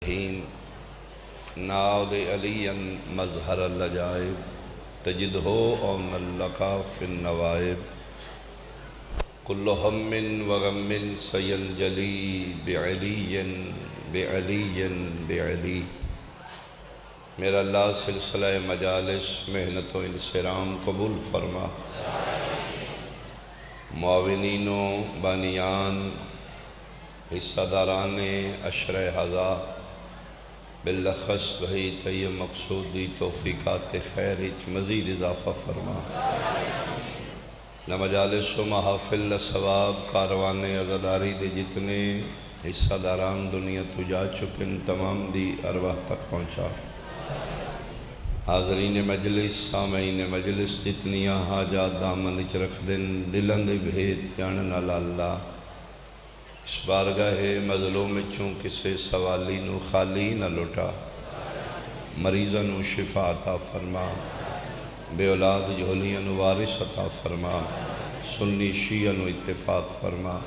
الرحیم ناود علیا مظہر العجائب تجدہ اونا لکا فی النوائب کل ہم وغم سینجلی بعلی بعلی بعلی۔ میرا اللہ سلسلہ مجالس محنت و انصرام قبول فرما، معاونین و بانیان حصہ داران عشرہ ہزا باللخص بہی تی مقصودی توفیقات خیر مزید اضافہ فرما۔ نہ مجالس و محافل ثواب کاروان عزاداری دے جتنے حصہ داران دنیا تو جا چکن تمام دی ارواح تک پہنچا۔ حاضرین مجلس سامعین مجلس جتنیاں حاجات دامن اچ رکھ دن دلن دے بھید جانن اللہ اس بارگاہ مظلوم چوں کسے سوالی نو خالی نہ لٹا، مریضاں نو شفا عطا فرما، بے اولاد جھولیاں نو وارث عطا فرما، سنی شیعہ نو اتفاق فرما۔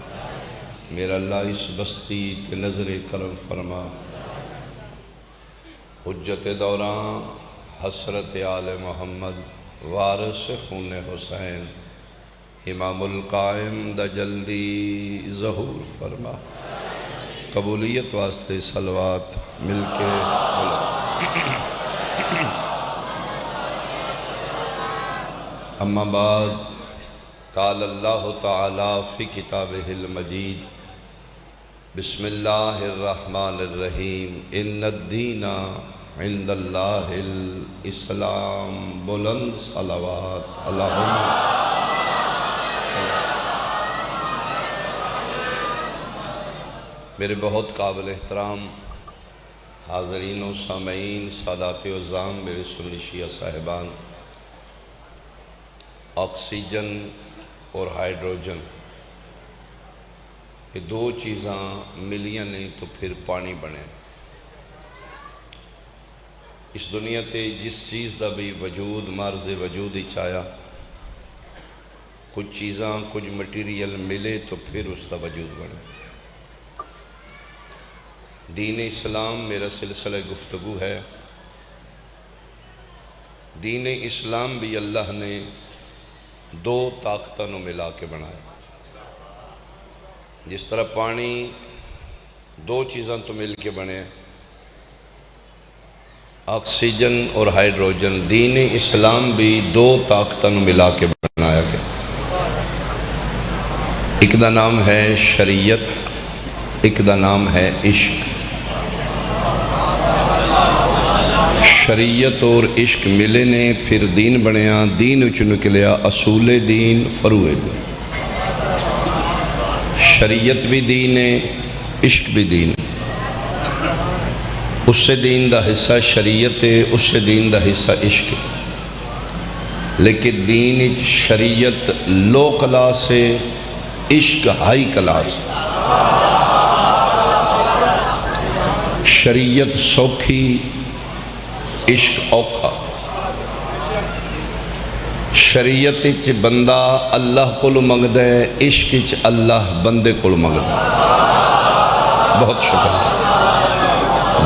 میرا اللہ اس بستی تے نظر کرم فرما، حجت دوران حسرت آل محمد وارث خون حسین امام القائم دا جلدی ظہور فرما۔ قبولیت واسطے صلوات مل کے اما بعد، قال اللہ تعالی فی کتابہ المجید بسم اللہ الرحمن الرحیم ان الدین عند اللہ الاسلام۔ بلند صلوات اللہم۔ میرے بہت قابل احترام حاضرین و سامعین، سادات عظام، میرے سنی شیعہ صاحبان، آکسیجن اور ہائیڈروجن یہ دو چیزاں ملیاں نہیں تو پھر پانی بنے۔ اس دنیا تے جس چیز دا بھی وجود مرز وجود ہی چایا، کچھ چیزاں کچھ مٹیریل ملے تو پھر اس دا وجود بنے۔ دین اسلام میرا سلسلہ گفتگو ہے۔ دین اسلام بھی اللہ نے دو طاقتوں نو ملا کے بنایا۔ جس طرح پانی دو چیزاں تو مل کے بنے، آکسیجن اور ہائیڈروجن، دین اسلام بھی دو طاقتوں نو ملا کے بنایا گیا۔ ایک دا نام ہے شریعت، ایک دا نام ہے عشق۔ شریعت اور عشق ملے نے پھر دین بنیا، دین اچ نکلیا اصول دین فروع دین۔ شریعت بھی دین ہے، عشق بھی دین ہے۔ اس سے دین دا حصہ شریعت ہے، اس سے دین دا حصہ عشق ہے۔ لیکن دین شریعت لو کلاس ہے، عشق ہائی کلاس ہے۔ شریعت سوکھی، عشق اوکھا۔ شریعت اچ بندہ اللہ کول منگدا ہے، عشق اچ اللہ بندے کول منگدا ہے۔ بہت شکریہ۔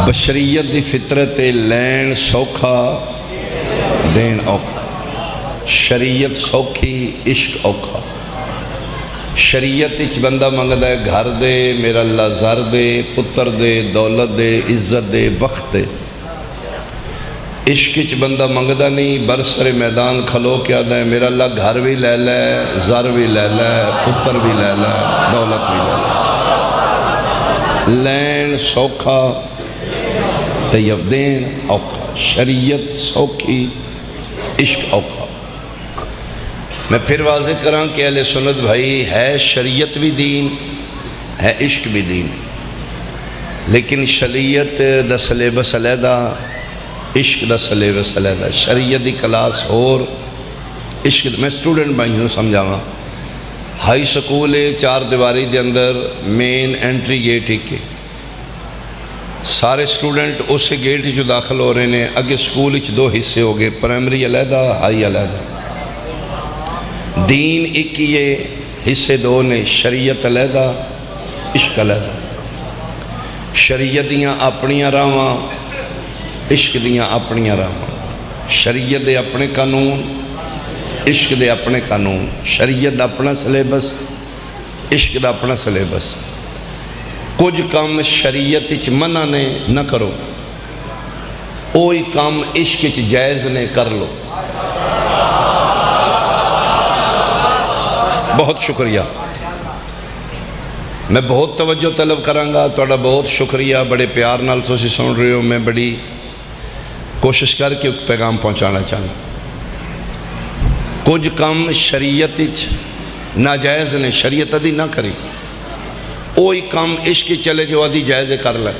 بشریت دی فطرت لین سوکھا دین اوکھا۔ شریعت سوکھی، عشق اوکھا۔ شریعت اچ بندہ منگدا ہے گھر دے، میرا اللہ زر دے، پتر دے، دولت دے، عزت دے، بخت دے۔ عشق اچ بندہ منگدا نہیں، برسر میدان کھلو کے آدھا ہے میرا اللہ گھر بھی لے لے، زر بھی لے لے، پتر بھی لے لے، دولت بھی لے لے۔ لین سوکھا، طیب دین اوکھا۔ شریعت سوکھی، عشق اوکھا۔ میں پھر واضح کراں کہ اہل سنت بھائی ہے شریعت بھی دین ہے، عشق بھی دین، لیکن شریعت دا سلیبس علیحدہ، عشق دا سلیبس علیحدہ۔ شریعت دی کلاس اور عشق میں اسٹوڈنٹ بھائیوں سمجھاواں، ہائی سکول ہے، چار دیواری دے اندر مین انٹری گیٹ ہی کے سارے اسٹوڈنٹ اسے گیٹ جو داخل ہو رہے ہیں۔ اگے سکول دو حصے ہو گئے، پرائمری علیحدہ، ہائی علیحدہ۔ دین ایک ہی حصے دو نے، شریعت علیحدہ، عشق علیحدہ۔ شریعت دیاں اپنیاں راواں، عشق دیاں اپنیاں راواں۔ شریعت دے اپنے قانون، عشق دے اپنے قانون۔ شریعت دا اپنا سلیبس، عشق دا اپنا سلیبس۔ کچھ کام شریعت وچ منع نے نہ کرو، اوہی کام عشق وچ جائز نے کر لو۔ بہت شکریہ، میں بہت توجہ طلب کرانگا، توڑا بہت شکریہ، بڑے پیار نال تسی سن رہے ہو، میں بڑی کوشش کر کے ایک پیغام پہنچانا چاہوں۔ کچھ کام شریعت وچ ناجائز نے، شریعت ادھی نہ کری، اوہی کام عشق چلے جو ادھی جائز کر لے۔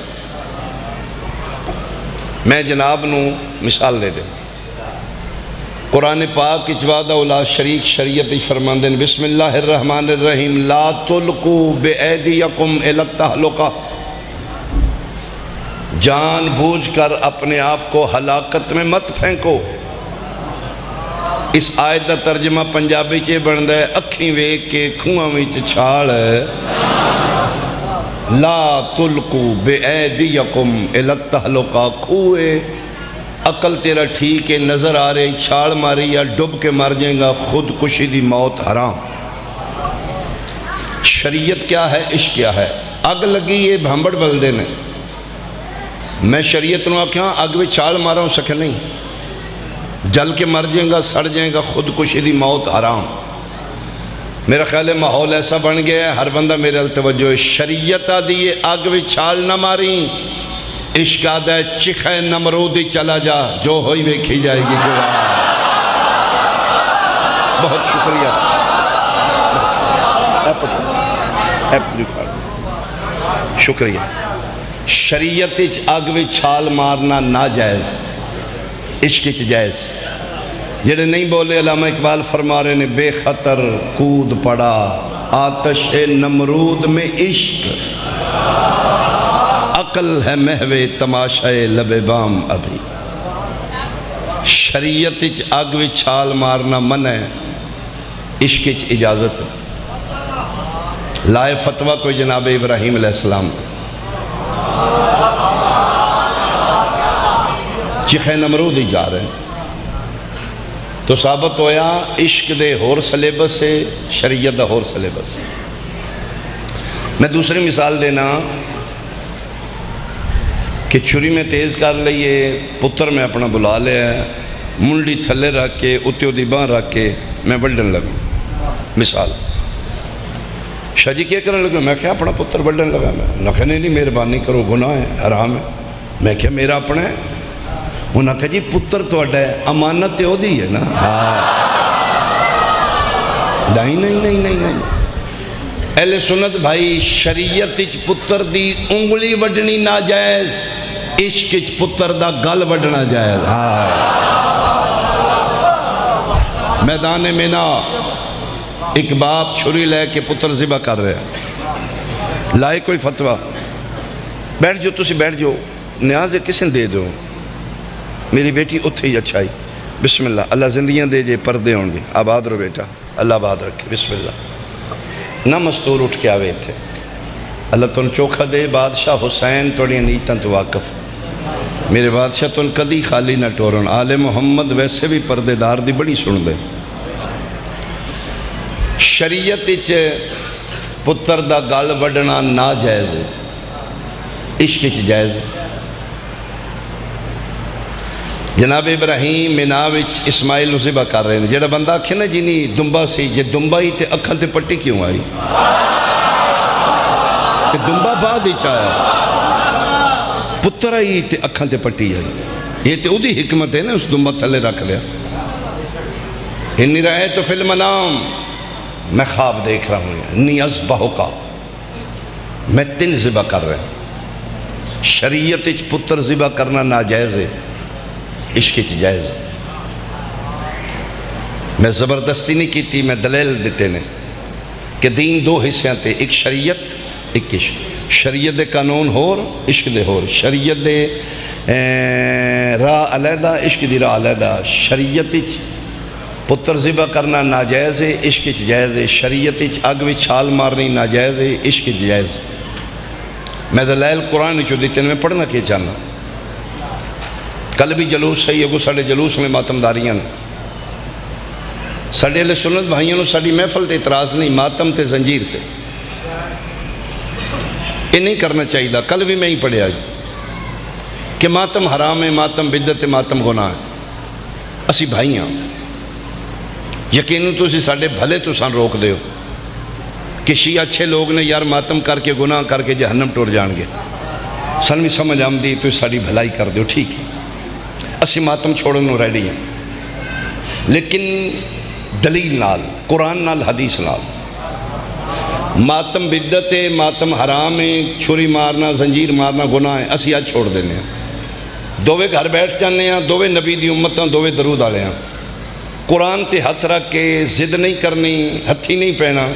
میں جناب نو مثال دے دیں، قرآن پاک اجواد اولا شریک شریعت فرماندن، بسم اللہ الرحمن الرحیم، لا تلقوا بأیدیکم الی التہلکہ، جان بوجھ کر اپنے آپ کو ہلاکت میں مت پھینکو۔ اس آیت دا ترجمہ پنجابی چے بندہ ہے، اکھیں ویک کے کھوئاں وچ چھاڑ ہے، لا تلقوا بأیدیکم الی التہلکہ، کھوئے عقل تیرا ٹھیک ہے، نظر آ رہی، چھاڑ ماری یا ڈب کے مر جائیں گا، خودکشی دی موت حرام۔ شریعت کیا ہے، عشق کیا ہے؟ اگ لگی یہ بھامبڑ بلدے نے، میں شریعت نو آکھاں اگ بھی چھاڑ مارا ہوں سکے نہیں، جل کے مر جائیں گا، سڑ جائیں گا، خودکشی دی موت حرام۔ میرا خیال ہے ماحول ایسا بن گیا ہے، ہر بندہ میرے التوجہ ہے، شریعت دیئے اگ بھی چھاڑ نہ ماری، عشق آدھا ہے چخے نمرودی چلا جا، جو ہوئی ویکھی جائے گی جو آئے۔ بہت شکریہ، شکریہ۔ شریعت اچ اگ وچ چھال مارنا ناجائز، عشق اچ جائز۔ جڑے نہیں بولے علامہ اقبال فرما رہے نے، بے خطر کود پڑا آتش نمرود میں عشق، عقل ہے محو تماشائے لب بام ابھی۔ شریعت اچ اگ وچ چھال مارنا منع ہے، عشق اچ اجازت۔ لائے فتوہ کوئی جناب ابراہیم علیہ السلام چخے نمرود ہی جا رہے ہیں تو ثابت ہویا عشق دے ہور سلیبس ہے، شریعت دا ہور سلیبس ہے۔ میں دوسری مثال دینا کہ چھری میں تیز کر لئیے، پتر میں اپنا بلا لیا ہے، منڈی تھلے رکھ کے اتیو دی باں رکھ کے میں بلڈن لگا۔ مثال شاہ جی کیا کرنے لگا؟ میں کہا اپنا پتر بلڈن لگا، میں کہا نہیں مہربانی کرو، گناہ ہے، حرام ہے۔ میں کہا میرا اپنا ہے؟ انہوں نے کہا جی پتر تو اڈا ہے، امانت تے ہو دی ہے نا۔ نہیں اہل سنت بھائی، شریعت اچ پتر دی انگلی وڈنی ناجائز، عشق اچ پتر دا گل وڈنا جائز۔ میدان مینا ایک باپ چھری لے کے پتر ذبح کر رہے ہیں، لائے کوئی فتوہ، بیٹھ جو تسی بیٹھ جو، نیاز کسے دے دو، میری بیٹی اتھے ہی اچھائی، بسم اللہ، اللہ زندگیاں دے جے، پردے ہوں گے، آباد رو بیٹا، اللہ آباد رکھے، بسم اللہ۔ نہ مستور اٹھ کے آوے تھے، اللہ تن چوکھا دے، بادشاہ حسین توڑی نیتاں تو واقف، میرے بادشاہ تن کدی خالی نہ ٹورن، آل محمد ویسے بھی پردے دار دی بڑی سن دے۔ شریعت اچ پتر دا گل وڈنا ناجائز ہے، عشق اچ جائز ہے۔ جناب ابراہیم مناوچ اسماعیل نو ذبح کر رہے ہیں، جڑا بندہ آکھے نا جی نہیں دمبا سی، جے دمبا ہی تے اکھاں تے پٹی کیوں آئی؟ تے دمبا بعد ہی چاہیا، پتر آئی تے اکھاں تے پٹی آئی، یہ تے او دی حکمت ہے نا، اس دمبا تھلے رکھ لیا۔ انی رہے تو فی المنام، میں خواب دیکھ رہا ہوں، انی اذبحک، میں 3 ذبح کر رہے ہیں۔ شریعت اچ پتر ذبح کرنا ناجائز ہے، عشق کی جائز۔ میں زبردستی نہیں کیتی، میں دلیل دیتے نے کہ دین 2 حصے تھے، ایک شریعت ایک عشق۔ شریعت دے قانون ہور، عشق دے ہور۔ شریعت دے راہ علیحدہ، عشق دی راہ علیحدہ۔ شریعت اچ پتر ذبح کرنا ناجائز ہے، عشق اچ جائز ہے۔ شریعت اچ اگ وچ چھال مارنی ناجائز ہے، عشق اچ جائز ہے۔ میں دلائل قرآن چو دیتے ہیں، میں پڑھنا کیا چاہنا. کل بھی جلوس ہے، یہ کو ساڑھے جلوس میں ماتم داریاں ساڑھے اہل سنت بھائیوں ساڑھی محفل تے اعتراض نہیں، ماتم تے زنجیر تے یہ نہیں کرنا چاہیے. کل بھی میں ہی پڑھیا کہ ماتم حرام ہے، ماتم بدعت ہے، ماتم گناہ ہے. اسی بھائیاں یقیناً تسی ساڑھے بھلے تو سان روک دے ہو کہ شیعہ اچھے لوگ نے یار ماتم کر کے گناہ کر کے جہنم ٹور جان گے. سن بھی سمجھ آمدی تو ساڑھی بھلائی کر دے ہو، ٹھیک ہے. اسی ماتم چھوڑنوں ریڈی ہیں، لیکن دلیل نال، قرآن نال، حدیث نال. ماتم بدعت ہے، ماتم حرام ہے، چھری مارنا، زنجیر مارنا گناہ ہے، اسی آج چھوڑ دینے ہیں. دووے گھر بیٹھ جانے ہیں، دووے نبی دی امتاں، دووے درود آلے ہیں. قرآن تے ہاتھ رکھ کے ضد نہیں کرنی، ہتھی نہیں پہنا.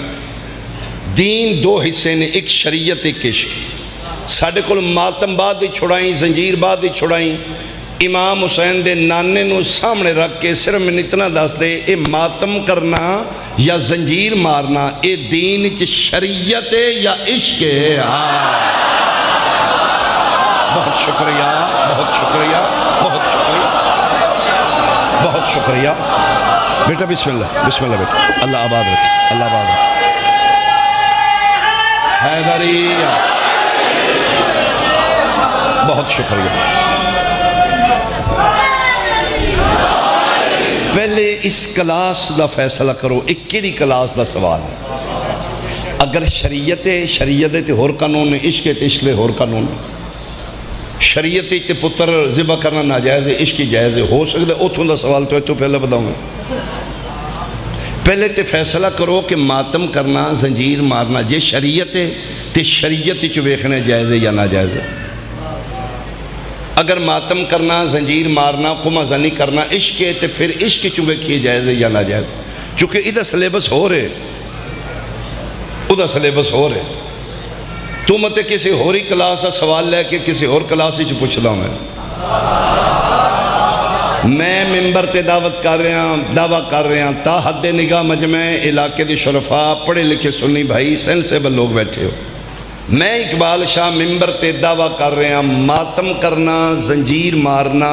دین دو حصے نے، ایک شریعت ایک عشق. ساڑھے کل ماتم بعد ہی چھڑائیں، زنجیر بعد ہی چھڑائیں. امام حسین دے نانے نو سامنے رکھ کے صرف میں اتنا دس دے اے ماتم کرنا یا زنجیر مارنا اے دین چ شریعت ہے یا عشق ہے. بہت شکریہ، بہت شکریہ، بہت شکریہ، بہت شکریہ. بیٹا بسم اللہ، بسم اللہ بیٹا. اللہ آباد رکھے، اللہ آباد رکھے. حیدریہ، بہت شکریہ. پہلے اس کلاس دا فیصلہ کرو، ایک کیڑی کلاس دا سوال ہے. اگر شریعت ہے، شریعت تے ہور قانون ہے، عشق تے عشق دے ہور قانون ہے. شریعت تے پتر ذبح کرنا ناجائز ہے، عشق جائز ہے. ہو سکتا ہے اتھوں دا سوال تو پہلے بتاؤں گا. پہلے تے فیصلہ کرو کہ ماتم کرنا، زنجیر مارنا جے شریعت ہے تے شریعت چ ویکھنا جائز ہے یا ناجائز ہے. اگر ماتم کرنا، زنجیر مارنا، قمع زنی کرنا عشق ہے تو پھر عشق چوبے کیے جائز ہے یا ناجائز. چونکہ ادھا سلیبس ہو رہے، ادھا سلیبس ہو رہے. تو متے کسی ہوری کلاس دا سوال لے کے کسی اور کلاس ہی پوچھ دا ہوں. میں ممبر تے دعوت کر رہا ہوں، دعویٰ کر رہا ہوں تا حد نگاہ مجمع علاقے دی شرفاء پڑھے لکھے سنی بھائی سینسیبل لوگ بیٹھے ہو. میں اقبال شاہ ممبر تے دعویٰ کر رہے ہیں ماتم کرنا، زنجیر مارنا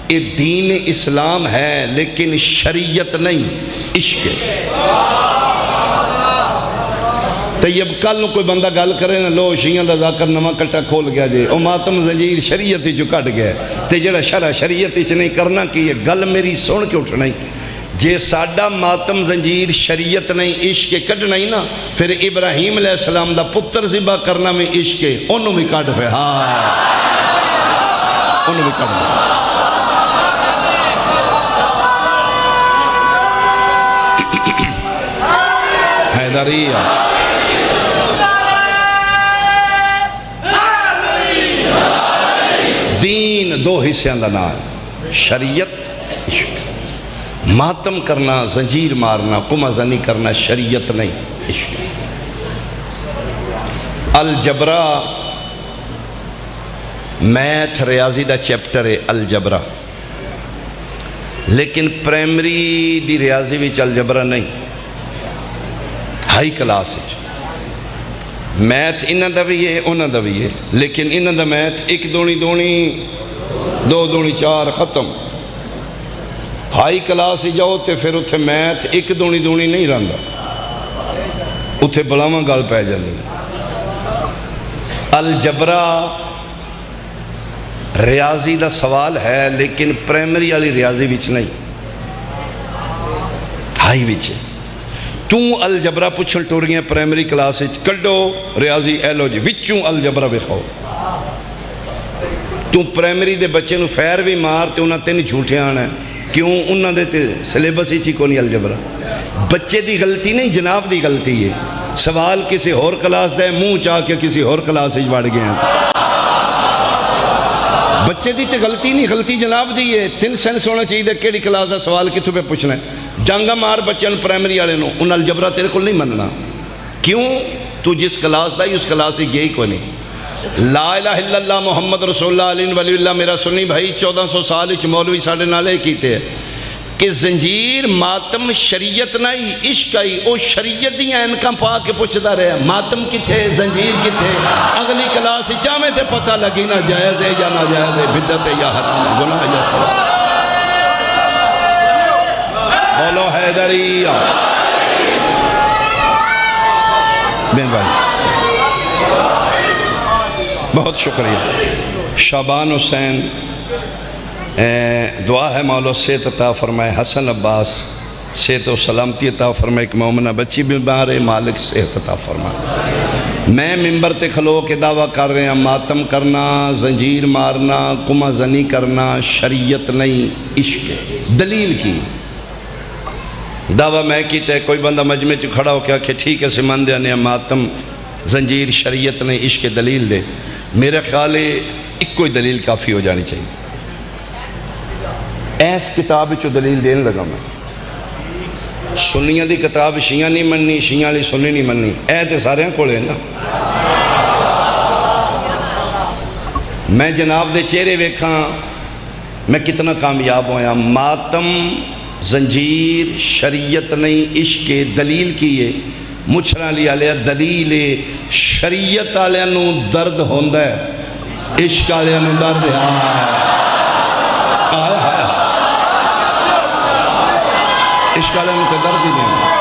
یہ دین اسلام ہے لیکن شریعت نہیں، عشق ہے. طیب کل نو کوئی بندہ گل کرے نا لو شیعہ دا ذاکر نما کٹا کھول گیا جے او ماتم زنجیر شریعت جو کٹ گیا تے جڑا شرع شریعت چ نہیں کرنا کی یہ گل میری سن کے اٹھنا ہی. جے ساڈا ماتم زنجیر شریعت نہیں عشق کڈنا ہی نا پھر ابراہیم علیہ السلام دا پتر ذبح کرنا میں عشق انہوں بھی کٹ پہ. ہاں انہوں بھی کٹ پہ. حیدریہ دین دو حصیاں دا نام شریعت عشق. ماتم کرنا، زنجیر مارنا، قمع زنی کرنا شریعت نہیں، عشق. الجبرہ میتھ ریاضی دا چیپٹر ہے الجبرہ، لیکن پرائمری دی ریاضی وچ الجبرہ نہیں، ہائی کلاس ہے. میتھ انہاں دا بھی ہے انہاں دا بھی ہے، لیکن انہاں دا میتھ ایک دونی دونی دو دونی چار ختم. ہائی کلاس ہی جاؤ تے پھر اتھے میتھ ایک دونی دونی نہیں رہندا، اتھے بلاواں گل پہ جاندی. الجبرہ ریاضی دا سوال ہے لیکن پرائمری والی ریاضی وچ نہیں، ہائی وچ. تو الجبرہ پوچھن ٹور گیا پرائمری کلاس کڈو ریاضی ایلو جی وچوں الجبرہ بکھاؤ. تو پرائمری دے بچے نو فیر بھی مار تے انہاں تین جھوٹے آنا ہے. کیوں؟ انہاں دے تے سلیبس ہی کو نہیں الجبرہ. بچے دی غلطی نہیں جناب دی غلطی ہے. سوال کسی اور کلاس دے منہ چاہ کے کسی اور کلاس ہی بڑھ گئے ہیں. بچے دی تے غلطی نہیں، غلطی جناب دی ہے. تین سینس ہونا چاہیے کیڑی کلاس دا سوال کتوں پہ پوچھنا ہے. جانگا مار بچے نو پرائمری والے نو انہاں الجبرہ تیرے کو نہیں مننا. کیوں؟ تو جس class the he us class ہی گئی کو نہیں. لا الہ الا اللہ محمد رسول اللہ علیہ ولی اللہ میرا سنی بھائی 1400 سال اچ مولوی ساڑھے نالے کیتے ہیں. کہ زنجیر ماتم شریعت نہیں عشق آئی او شریعت دیاں انکاں پا کے پوچھتا رہا ماتم کتھے زنجیر کتھے اگلی کلاس چاہمیں تے پتہ لگی نہ جائز ہے یا نہ جائز ہے بدعت ہے یا حرام ہے گناہ یا ثواب بولو حیدریہ بین بھائی بہت شکریہ شعبان حسین دعا ہے مولا صحت عطا فرمائے حسن عباس صحت و سلامتی عطا فرمائے ایک مومنہ بچی بیمار ہے مالک صحت عطا فرمائے میں ممبر تے کھلو کے دعویٰ کر رہے ہیں ماتم کرنا زنجیر مارنا کمہ زنی کرنا شریعت نہیں عشق ہے دلیل کی دعویٰ میں کیتا ہے کوئی بندہ مجمع چ کھڑا ہو کیا کہ ٹھیک ہے سمان دیا نے ماتم زنجیر شریعت نہیں عشق دلیل دے میرے خیال ہے ایک کوئی دلیل کافی ہو جانی چاہیے ایس کتاب چو دلیل دین لگا میں سنیاں دی کتاب شیعہ نہیں مننی شیعہ لی سنی نہیں مننی تے سارے ہیں کھولے نا میں جناب دے چہرے ویکھاں میں کتنا کامیاب ہویا ماتم زنجیر شریعت نہیں عشق دلیل کیے مچھران لیا لیا دلیل شریعت آلیاں نو درد ہوندہ ہے عشق آلیاں نو درد ہے عشق آلیاں نو تے درد ہی نہیں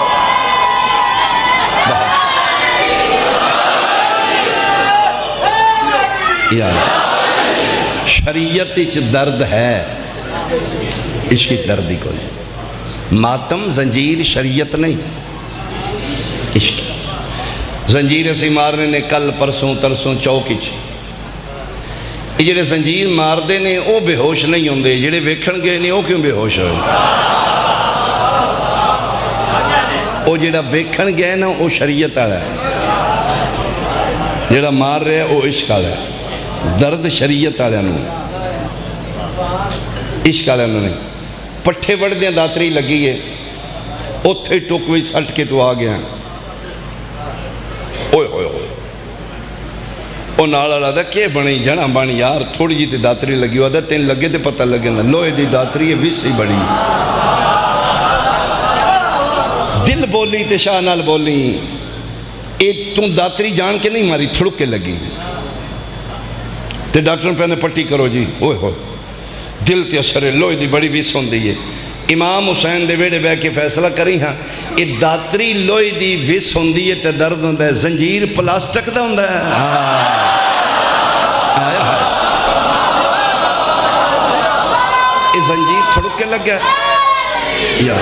بہت شریعت اچ درد ہے عشق درد ہی کوئی ماتم زنجیر شریعت نہیں عشق زنجیر اسی مارنے نے کل پرسوں ترسوں چوکچ یہ جڑے زنجیر مار دے نے او بے ہوش نہیں ہوندے جڑے ویکھن گئے نے او کیوں بے ہوش ہوئے او جڑا ویکھن گئے نا او شریعت آڑا ہے جڑا مار رہے او عشق آڑا ہے درد شریعت آڑا نو عشق آڑا نو نہیں پٹھے وڑ دیں داتری لگی ہے اتھے ٹوکوی سلٹ کے تو آ گیا اوئے ہوئے ہوئے او نالا لگا کہ بنی جنا بانی یار تھوڑی جی تے داتری لگی ہوا دا تین لگے تے پتہ لگے نا لوئے دی داتری ہے ویسے ہی بڑی دل بولی تے شاہ نال بولی تم داتری جان کے نہیں ماری تھڑک کے لگی تے ڈاکٹر پہنے پٹی کرو جی اوئے ہوئے دل تے اثر لوئے دی بڑی ویس ہوندی ہے امام حسین دے ویڑے بے کے فیصلہ کری ہاں یہ داتری لوئی دی ویس ہوندی ہے تے درد ہوندہ ہے زنجیر پلاسٹک دا ہوندہ ہے آیا ہے یہ زنجیر تھڑک کے لگ گیا یا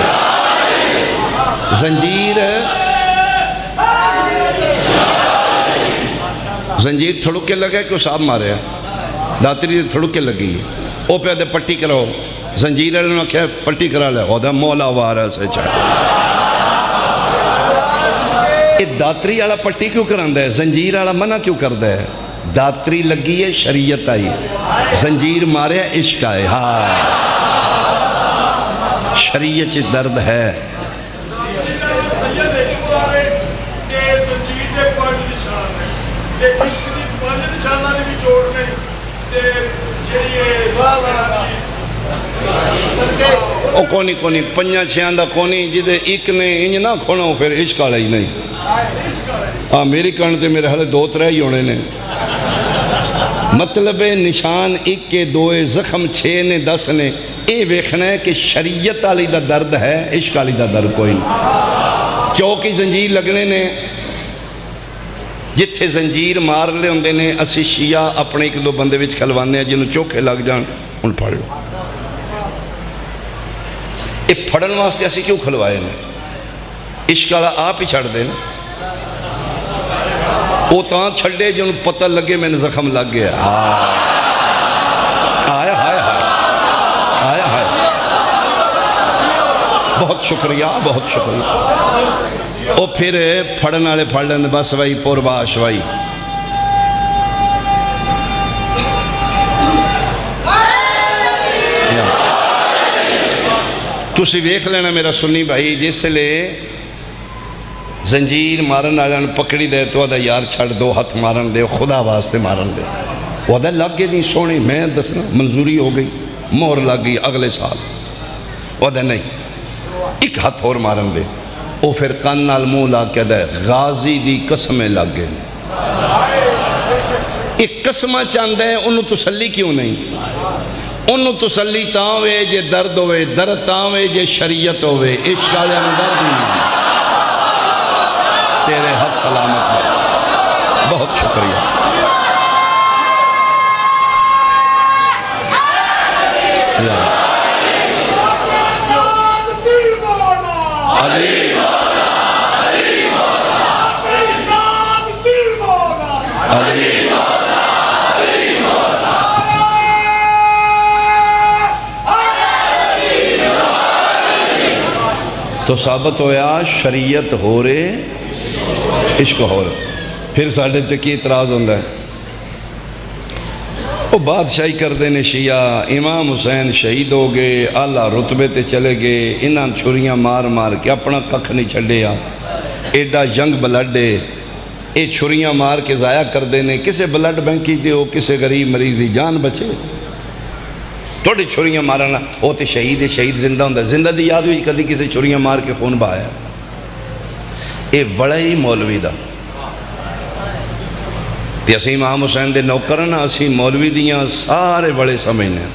زنجیر تھڑک کے لگا ہے کہ وہ صاحب مارے ہیں داتری تھڑک کے لگی ہے او پہ دے پٹی کرو زنجیر نے کہا پٹی کرا لے خدا مولا وارا سے چاہے یہ داتری والا پٹی کیوں کراندہ ہے زنجیر والا منع کیوں کردہ ہے داتری لگی ہے شریعت آئی زنجیر مارے عشق آئے ہاں شریعت درد ہے او کونی کونی پنجا چھیان دا کونی جدے ایک نے انج نہ کھونا ہو پھر عشق آلہ ہی نہیں میری کانتے میرے حالے دو ترہ ہی ہونے نے مطلب نشان ایک کے دوئے زخم چھے نے دس نے اے ویکھنا ہے کہ شریعت آلی دا درد ہے عشق آلی دا درد کوئی نہیں چوکی زنجیر لگنے نے جتھے زنجیر مار لے ہوندے نے اسی شیعہ اپنے ایک دو بندے وچ کھلوانے ہیں جنہوں چوکے لگ جان ان پڑھ لو یہ پھڑن واسطے اسی کیوں کھلوائے نے عشق آلہ آپ ہی چھڑ دے نا وہ تاں چھڑے جنہوں پتہ لگے میں نے زخم لگ گیا آیا ہائے آیا ہائے بہت شکریہ بہت شکریہ وہ پھر پھڑن آلے پھڑ لیں بس وائی پور باش وائی تُسی ویکھ لینا میرا سنی بھائی جس لے زنجیر مارن آلان پکڑی دے تو ادھا یار چھڑ دو ہاتھ مارن دے خدا واسطے مارن دے وہ ادھا لگ گئی نہیں سونے میں دسنا منظوری ہو گئی مہر لگ گئی اگلے سال وہ دے نہیں ایک ہاتھ اور مارن دے وہ پھر کان نال منہ لا کے دے غازی دی قسمیں لگ گئے ایک قسمہ چاندے ہیں انہوں تسلی کیوں نہیں انہوں تسلی تاوے جے درد ہوئے درد تاوے جے شریعت ہوئے عشق والے اندر دی نہیں تیرے ہاتھ سلامت ہے بہت شکریہ علی علی تو ثابت ہویا شریعت ہو رہے عشق ہو رہے پھر ساڑھے تک یہ اعتراض ہوندہ ہے وہ بادشاہی کر دینے شیعہ امام حسین شہید ہو گئے اعلیٰ رتبے تے چلے گئے انہاں چھریاں مار مار کے اپنا ککھ نہیں چھڑے ایڈا ینگ بلڈے اے چھریاں مار کے ضائع کر دینے کسے بلڈ بینکی دیو کسے غریب مریض دی جان بچے تھوڑی چھریاں مارنا وہ تے شہید ہے شہید زندہ ہوندہ زندہ دی یاد ہوئی کدی کسے چھریاں مار کے خون بہایا اے بڑا ہی مولوی دا تے اسی امام حسین دے نوکرنا اسی مولوی دیاں سارے بڑے سمجھنے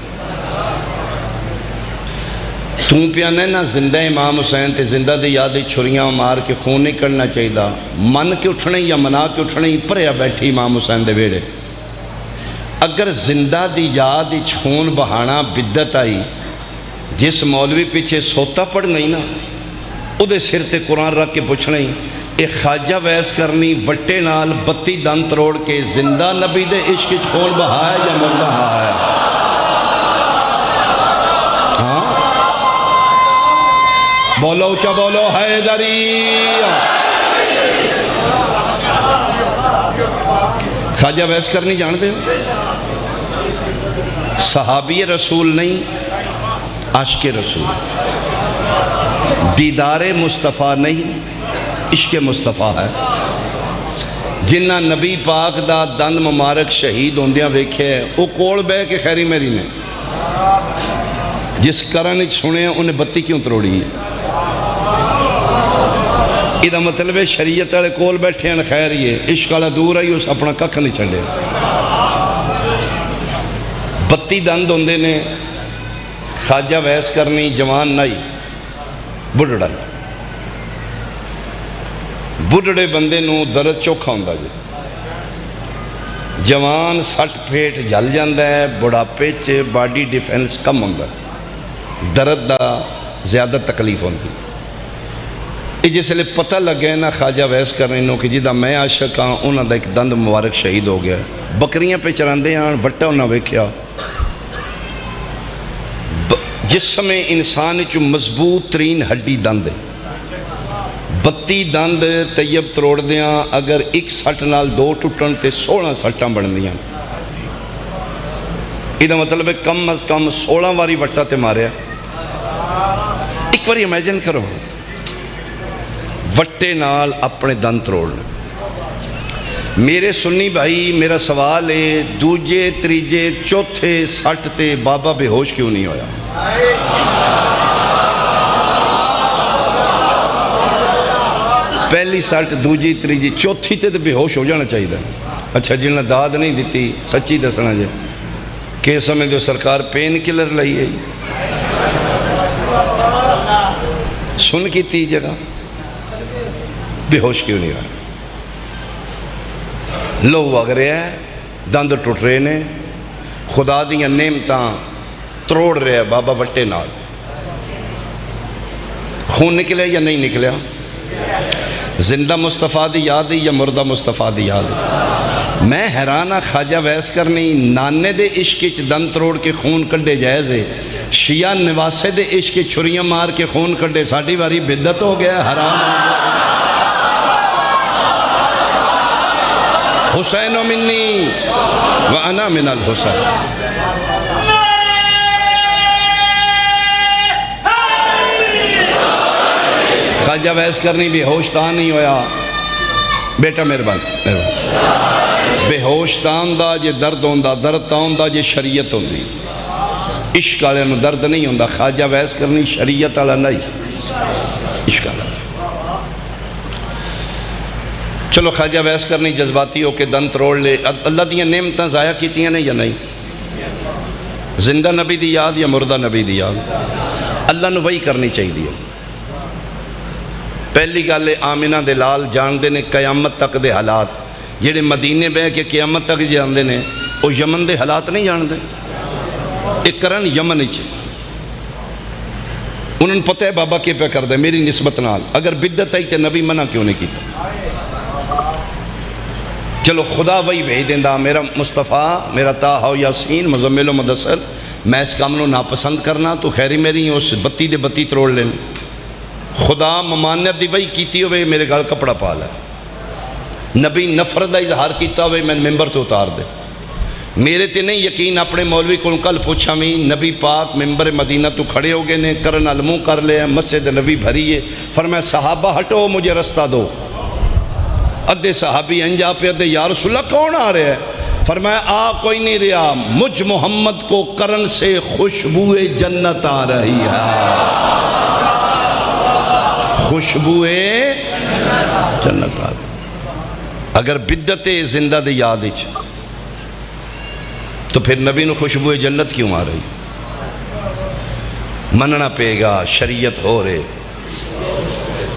توں پیانے نا زندہ امام حسین تے زندہ دی یادی چھریاں مار کے خون نہیں کرنا چاہیے دا من کے اٹھنے یا منا کے اٹھنے پریا بیٹھی امام حسین دے بیڑے اگر زندہ دی یاد خون بہانا بدت آئی جس مولوی پیچھے سوتا پڑ گئی نا او دے سر تے قرآن رکھ کے پوچھنے ایک خواجہ ویس کرنی وٹے نال 32 دن تروڑ کے زندہ نبی دے عشق خون بہایا یا مردہ آیا ہاں بولو اچھا بولو حیدری خواجہ ویس کرنی جان دے صحابی رسول نہیں عاشق رسول دیدار مصطفیٰ نہیں عشق مصطفیٰ ہے جنہ نبی پاک دا دند مبارک شہید ہوندیاں ویکھے وہ کول بے کے خیری میری نے جس کرن سنے انہیں 32 کیوں تروڑی ہے ادھا مطلب ہے شریعت والے کول بیٹھے ہیں خیر یہ عشق والا دور ہے اس اپنا ککھ نہیں چھڑے 32 دند ہوندے نے خواجہ ویس کرنی جوان نائی بڑھڑا بڑھڑے بندے نو درد چوکھا ہوندہ جی جوان سٹ پھیٹ جل جاندہ ہے بڑا پیچ باڈی ڈیفینس کم ہوندہ ہے درد دا زیادہ تکلیف ہوندی جس لئے پتہ لگے نا خواجہ ویس کرنے انہوں کہ جیدہ میں عاشق ہاں انہوں دا ایک دند مبارک شہید ہو گیا بکریاں پہ چراندے ہیں وٹا انہوں ویکھیا جسم انسان چو مضبوط ترین ہڈی دند ہے 32 دند طیب تروڑ دیاں اگر ایک سٹ نال 2 ٹوٹن تے 16 سٹاں بڑھ دیاں ادھا مطلب ہے کم از کم 16 واری وٹا تے مارے ایک باری امیجن کرو وٹے نال اپنے دند تروڑ میرے سنی بھائی میرا سوال ہے دوجے تریجے چوتھے سٹ تے بابا بے ہوش کیوں نہیں ہویا پہلی سٹ دوجی تریجی چوتھی تے بے ہوش ہو جانا چاہیے اچھا جنہاں داد نہیں دیتی سچی دسنا جائے کہ سمیں جو سرکار پین کلر لئی ہے سن کی تی جگہ بے ہوش کیوں نہیں رہا لو وگ رہے ہیں دند ٹوٹ رہے نے خدا دیاں نعمتاں تروڑ رہے ہیں بابا وٹے نال خون نکلے یا نہیں نکلیا زندہ مصطفیٰ دی یاد یا مردہ مصطفیٰ دی یاد میں حیرانہ خواجہ ویس کرنی نانے دے عشق چ دند تروڑ کے خون کڈے جائزے شیعہ نواسے دے عشق چھریاں مار کے خون کڈے ساڑھی واری بدت ہو گیا حرام حسین و منی وانا من الحسین خواجہ ویس کرنی بے ہوش تان نہیں ہویا بیٹا مہربان بے ہوش تان دا جے درد ہوندہ درد تان دا جے شریعت ہوندی عشق والے نو درد نہیں ہوندہ، خواجہ ویس کرنی شریعت والا نہیں، عشق والا۔ چلو خواجہ ویس کرنی جذباتی ہو کے دن تروڑ لے، اللہ دیاں نعمتاں ضائع کیتیاں نے یا نہیں؟ زندہ نبی دی یاد یا مردہ نبی دی یاد؟ اللہ نو وہی کرنی چاہیے دی۔ پہلی گالے آمینہ دے لال جاندے نے قیامت تک دے حالات، جڑے مدینے بے کے قیامت تک جاندے نے وہ یمن دے حالات نہیں جاندے، ایک کرن یمن اچھے انہوں نے پتہ ہے بابا کے پہ کر دے میری نسبت نال، اگر بدت آئی تے نبی منع کیوں نہیں کیتا؟ چلو خدا وہی بھیج دیندہ، میرا مصطفیٰ، میرا طٰہٰ و یاسین، مزمل و مدثر، میں اس کام نو ناپسند کرنا تو خیری میری اس بتی دے بتی تروڑ لینا۔ خدا ممانت دی وہی کیتی ہوئے میرے گال کپڑا پالا ہے، نبی نفرت دا اظہار کیتا ہوئے میں ممبر تو اتار دے۔ میرے تے نہیں یقین اپنے مولوی کو کل پوچھا میں، نبی پاک ممبر مدینہ تو کھڑے ہو گئے نے، کرن علموں کر لے ہیں، مسجد نبی بھری ہے، فرمایا صحابہ ہٹو مجھے رستہ دو۔ ادھے صحابی انجا پہ ادھے یا رسول اللہ کون آ رہے ہیں؟ فرمایا آ کوئی نہیں رہا، مجھ محمد کو کرن سے خوشبوئے جنت آ رہی ہے، خوشبوئے جنت آ رہی ہے۔ اگر بدت زندہ دے یاد اچھ تو پھر نبی نو خوشبوئے جنت کیوں آ رہی؟ مننا پے گا، شریعت ہو رہے،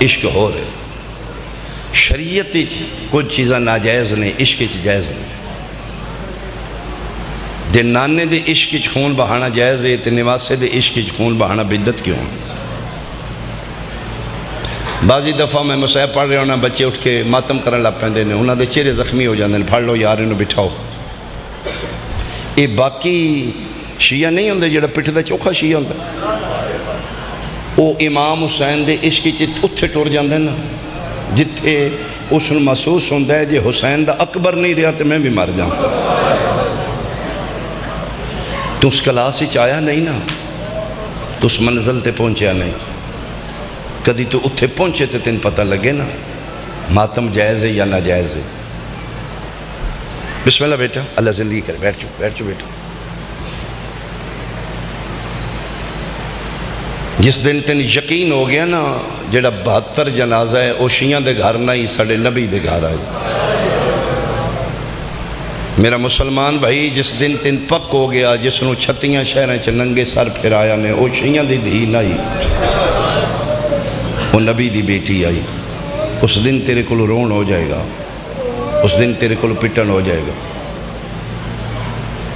عشق ہو رہے۔ شریعت کچھ چیزاں ناجائز نہیں، عشق جائز نہیں۔ دے نانے دے عشق خون بہانا جائز ہے، تے نواسے دے عشق خون بہانا بدت کیوں؟ بعضی دفعہ میں مصحف پڑھ رہے ہونا، بچے اٹھ کے ماتم کرن لگ پیندے نے، انہاں دے چہرے زخمی ہو جاندے نے، پڑھ لو یار انہوں بٹھاؤ۔ یہ باقی شیعہ نہیں ہوندے جڑا پٹھ دا چوکھا شیعہ ہوندے، وہ امام حسین دے عشق اتھے ٹور جاندے نا، جتھے اس نے محسوس ہوندہ ہے جے حسین دا اکبر نہیں رہا تو میں بھی مر جاؤں۔ تو اس کلاس ہی چایا نہیں نا، تو اس منزل تے پہنچیا نہیں، کدی تو اتھے پہنچے تے تین پتہ لگے نا ماتم جائز ہے یا نہ جائز ہے۔ بسم اللہ بیٹا، اللہ زندگی کرے، بیٹھ چو بیٹا۔ جس دن تین یقین ہو گیا نا جڑا 72 جنازہ ہے وہ شیعہ دے گھر نہیں ساڑھے نبی دے گھر آئے، میرا مسلمان بھائی جس دن تین پک ہو گیا جس نو چھتیاں شہریں چ ننگے سر پھر آیا نے وہ شیعہ دی دھی نہیں، وہ نبی دی بیٹی آئی، اس دن تیرے کل رون ہو جائے گا، اس دن تیرے کل پٹن ہو جائے گا۔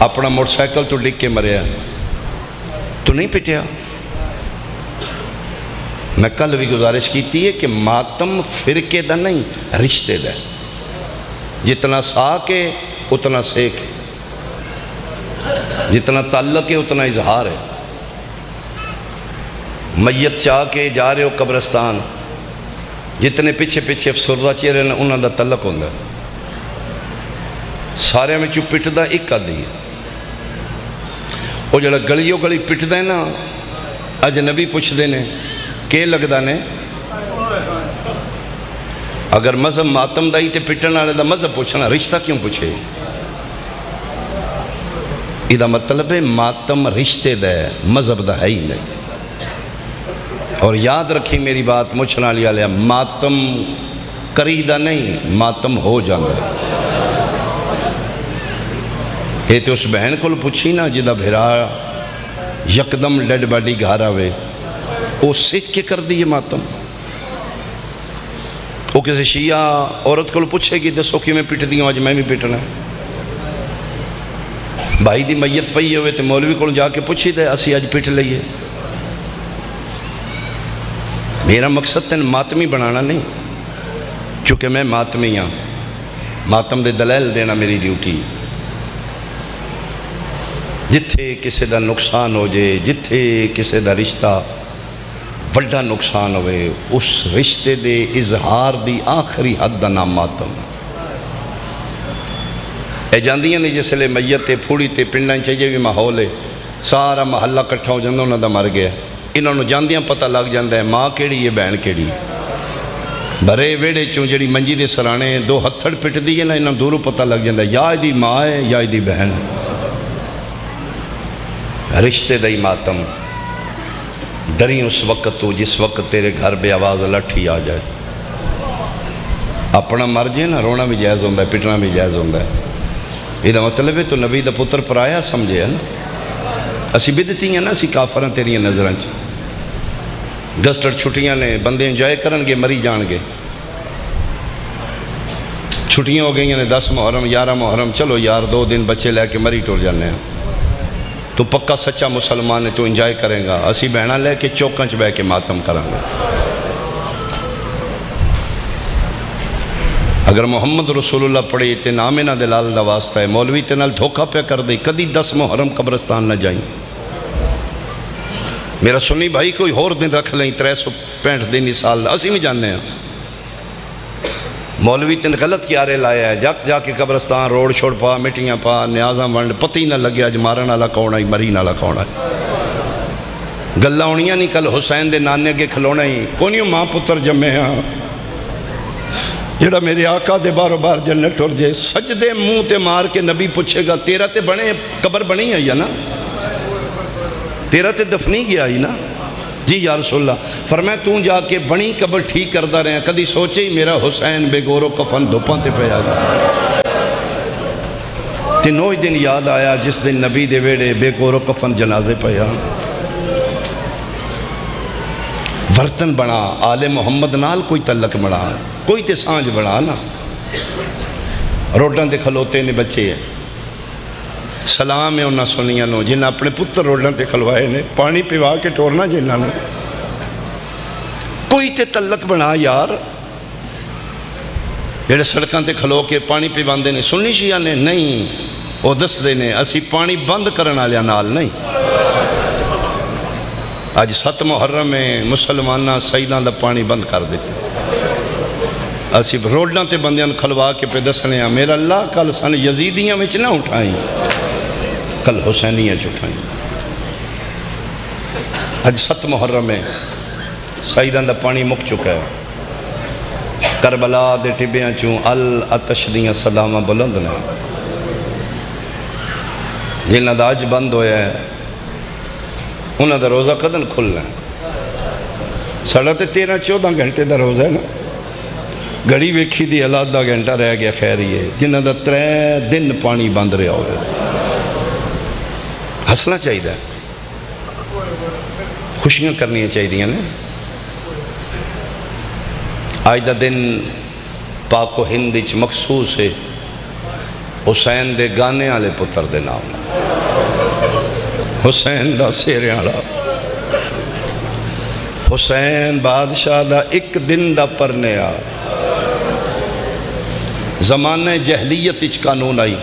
اپنا موٹر سائیکل تو ڈگ کے مریا تو نہیں پٹیا۔ میں کل بھی گزارش کیتی ہے کہ ماتم فرقے دا نہیں رشتے دا، جتنا ساک ہے اتنا سیک ہے، جتنا تعلق ہے اتنا اظہار ہے۔ میت چاہ کے جا رہے ہو قبرستان، جتنے پیچھے پیچھے افسردہ چہرے ہیں انہوں دا تعلق ہوندہ ہے، سارے میں چپ پٹھ دا ایک آدھی ہے۔ وہ جڑا گلیوں گلی پٹھ دا ہے نا، اجنبی پوچھ دینے کہ لگدا نے اگر مذہب ماتم دائی تے پٹن آنے دا مذہب پوچھنا، رشتہ کیوں پوچھے؟ ایدہ مطلب ہے ماتم رشتے دا ہے، مذہب دا ہے ہی نہیں۔ اور یاد رکھی میری بات مجھنا لیا لیا، ماتم کریدہ نہیں، ماتم ہو جاندہ ہے۔ یہ تو اس بہن کو پوچھی نا جدہ بھرا یکدم ڈیڈ باڈی گھارا ہوئے، وہ سکھ کے کر دی یہ ماتم۔ وہ کسی شیعہ عورت کو پوچھے گی دسو کہ میں پٹ دی ہوں آج میں بھی پٹنا ہے۔ بھائی دی میت پئی ہوئے تو مولوی کو جا کے پوچھی دے اسی آج پٹ لئیے۔ میرا مقصد تین ماتمی بنانا نہیں، چونکہ میں ماتمی ہاں، ماتم دے دلائل دینا میری ڈیوٹی۔ جتھے کسی دا نقصان ہو جائے، جتھے کسی دا رشتہ وڈا نقصان ہوئے، اس رشتے دے اظہار دی آخری حد دا نام ماتم۔ اے جاندیاں نہیں جس لئے میت تے پھوڑی تے پنڈاں چاہیے بھی ماحول ہے، سارا محلہ کٹھا ہو جاندہ انہوں دا مر گیا، انہوں نے جاندیاں پتہ لگ جاندہ ہے ماں کیڑی یہ بہن کیڑی۔ بھرے ویڑے چوں جڑی منجی دے سرانے دو ہتھڑ پٹ دیئے نا، انہوں دوروں پتہ لگ جاندہ ہے یا دی ماں ہے یا دی بہن ہے۔ رشتے دئی ماتم ڈری اس وقت تو جس وقت تیرے گھر بے آواز لٹھی آ جائے. اپنا مر جائے نا رونا بھی جائز ہوتا ہے, پٹنا بھی جائز ہوتا ہے. یہ مطلب ہے تو نبی دا پتر پرایا سمجھے ہے نا. اسی بدتی ہیں نا, اسی کافراں تیریاں نظراں چ. گسٹر چھٹیاں نے بندے انجوائے کرن گے, مری جان گے. چھٹیاں ہو گئی ہیں 10 محرم 11 محرم, چلو یار 2 دن بچے لے کے مری ٹور جانے ہیں. تو پکا سچا مسلمان ہے, تو انجوائے کریں گا. اسی بہنا لے کے چوکاں چ بہ کے ماتم کریں گے. اگر محمد رسول اللہ پڑھے تے نام نہ دلال دا واسطہ ہے, مولوی تے نال دھوکا پہ کر دے, کدی 10 محرم قبرستان نہ جائیں. میرا سنی بھائی کوئی اور دن رکھ لیں 365 دن اس سال, اسی بھی جاننے ہیں. مولوی تن غلط کیارے لایا ہے, جا کے قبرستان روڑ چھوڑ پا, مٹیاں پا, نیازاں ونڈ, پتہ ہی نہ لگے اج مارن والا کون ہے مرین والا کون ہے. گلاں ہونیاں نہیں کل حسین دے نانے کے کھلونا ہی کونیوں ماں پتر جمے ہاں جڑا میرے آقا دے بارو بار جنت ٹر جائے. سجدے منہ تے مار کے نبی پوچھے گا تیرا تے بنے قبر بنی ہے یا نا, تیرا تے دفنی گیا ہی نا. جی یا رسول اللہ. فرمایا توں جا کے بنی قبر ٹھیک کردہ رہے ہیں, کدی سوچے ہی میرا حسین بے گورو کفن دھوپاں تے پہ آگا. تے 9 دن یاد آیا جس دن نبی دے ویڑے بے گورو کفن جنازے پہ آ. ورتن بنا آل محمد نال کوئی تعلق بنا, کوئی تے سانج بنا نا. روڈاں تے کھلوتے نے بچے ہیں, سلام ہے انہاں سنیاں نو جنہاں اپنے پتر روڈاں تے کھلوائے نے, پانی پیوا کے ٹورنا جنہاں نو. کوئی تے تعلق بنا یار. جڑے سڑکاں تے کھلو کے پانی پیواندے نے سنی شیعہ نے نہیں, وہ دس دے نے اسی پانی بند کرنا لیا نال نہیں. آج 7 محرم میں مسلمانہ سیداں دا پانی بند کر دیتے. اسی روڈاں تے بندیاں کھلوا کے پہ دسنے ہیں میرا اللہ کل سن یزیدیاں وچ نہ اٹھائیں, کل حسینیاں اٹھائیں. آج 7 محرم میں سیداں دا پانی مک چکا ہے. کربلا دے ٹبیاں چوں الاتش دیاں صدامہ بلند نے. جنہاں دا اج بند ہویا ہے انہاں دا روزہ قدن کھلنا ہے. ساڑھا تے 13-14 گھنٹے دا روزہ ہے نا, گھڑی ویکھی دی الادہ گھنٹہ رہ گیا خیری ہے. جنہاں دا 3 دن پانی بند رہا ہوئے. ہسنا چاہیے دا, خوشیاں کرنی چاہیے نا. آج دا دن پاک و ہند وچ مخصوص ہے حسین دے گانے والے پتر دے نام, حسین دا سیرے والا, حسین بادشاہ دا ایک دن دا پرنے آ. زمانہ جہلیت اچ قانون آئی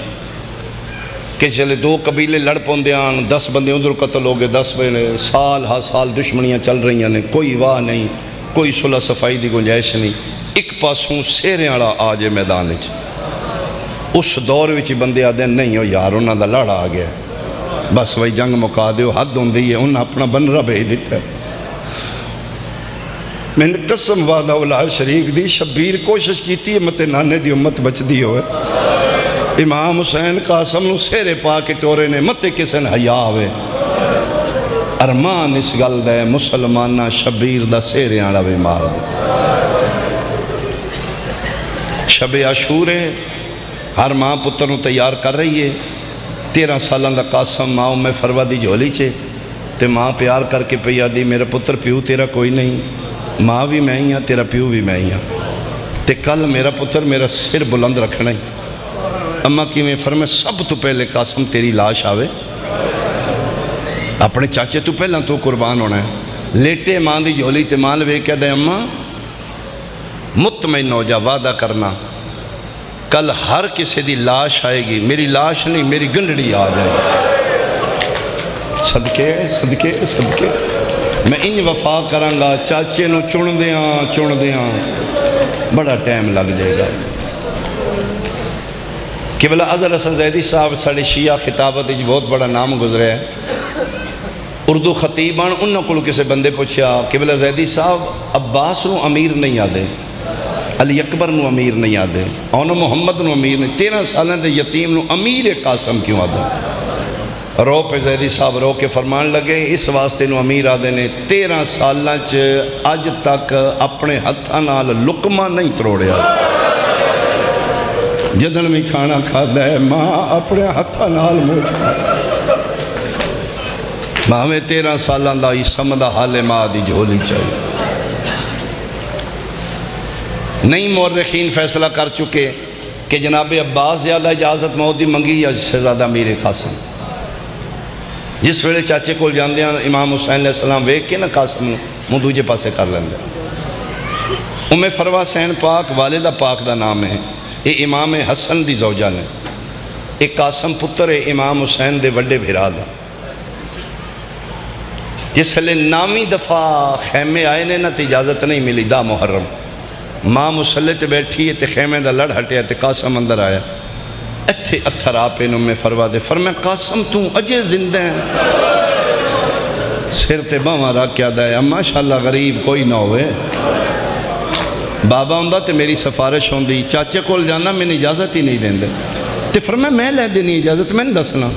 کہ چلے 2 قبیلے لڑ پوندیاں, 10 بندے ادھر قتل ہو گئے, 10 بندے سال ہا سال دشمنیاں چل رہی ہیں, کوئی واہ نہیں, کوئی صلح صفائی دی گنجائش نہیں. ایک پاسوں سیرے والا آ جائے میدان وچ. اس دور وچ بندے آدھے نہیں ہو یار انہاں دا لڑا آ گیا, بس وہی جنگ مکا دیو, حد ہوندی ہے, انہاں اپنا بنرا بھیج دیتا ہے. میں نے قسم وعدہ اولاد شریک دی شبیر کوشش کیتی ہے مت نانے دی امت بچ دی ہوئے. امام حسین قاسم نو سیرے پا کے ٹورے نے مت کسن حیا ہوئے. ارمان اس گل دے مسلمانہ شبیر دا سیرے آڑا بھی مار دے. شب عاشورے ہر ماں پتر نو تیار کر رہی ہے. 13 سالان دا قاسم ماں میں فروا دی جھولی چھے تے ماں پیار کر کے پیا دی میرا پتر پیو تیرا کوئی نہیں, ماں بھی میں ہی ہاں تیرا پیو بھی میں ہی ہاں, تے کل میرا پتر میرا سر بلند رکھنا ہی. اماں کی میں فرمائے سب تو پہلے قاسم تیری لاش آوے, اپنے چاچے تو پہلا تو قربان ہونا ہے. لیٹے ماں دی جھولی تے ماں لے کہہ دے اماں مطمئن ہو جا, وعدہ کرنا کل ہر کسی دی لاش آئے گی, میری لاش نہیں میری گنڈڑی آ جائے گی. صدقے صدقے صدقے میں انج وفا کرانگا, چاچے نو چن دیاں بڑا ٹائم لگ جائے گا. قبلہ اظہر حسن زیدی صاحب ساڑھے شیعہ خطابت ہی بہت بڑا نام گزرے ہے. اردو خطیبان انہوں کو کسے بندے پوچھا قبلہ زیدی صاحب عباس نو امیر نہیں آدھے, علی اکبر نو امیر نہیں آدھے, اونو محمد نو امیر نہیں, 13 سالیں دے یتیم نو امیر قاسم کیوں آدھے. رو پہ زیدی صاحب رو کے فرمان لگے اس واسطے نو امیر آدھے نے 13 سالاں اج تک اپنے ہتھاں نال لقمہ نہیں تروڑیا جدن بھی کھانا کھادا ہے ماں اپنے ہتھاں نال موچھا ماں میں 13 سالاں دا ہی سمدہ حال ماں دی جھولی چاہیے نہیں مورخین فیصلہ کر چکے کہ جناب عباس زیادہ اجازت موت دی منگی یا سے زیادہ امیر قاسم جس ویلے چاچے کول جاندے ہیں امام حسین علیہ السلام ویکھ کے نا قاسم منہ دوجے پاسے کر لیندے ام فروا حسین پاک والدہ پاک دا نام ہے یہ امام حسن دی زوجہ نے ایک قاسم پتر ہے امام حسین دے وڈے بھرا دا جس لئے نامی دفعہ خیمے آئے نے نا تے اجازت نہیں ملی دا محرم ماں مسلح تے بیٹھی ہے تے خیمے دا لڑ ہٹیا تے قاسم اندر آیا اتھے اتھر آپے نو میں فروا دے فرمایا قاسم تو اجے زندہ ہیں سر تے باواں رکھ کیا دا ہے ماشاءاللہ غریب کوئی نہ ہوئے بابا ہوندہ تے میری سفارش ہوندی چاچے کول جانا میں نے اجازت ہی نہیں دیں دے تے فرمایا میں لے دینی اجازت میں نے دسنا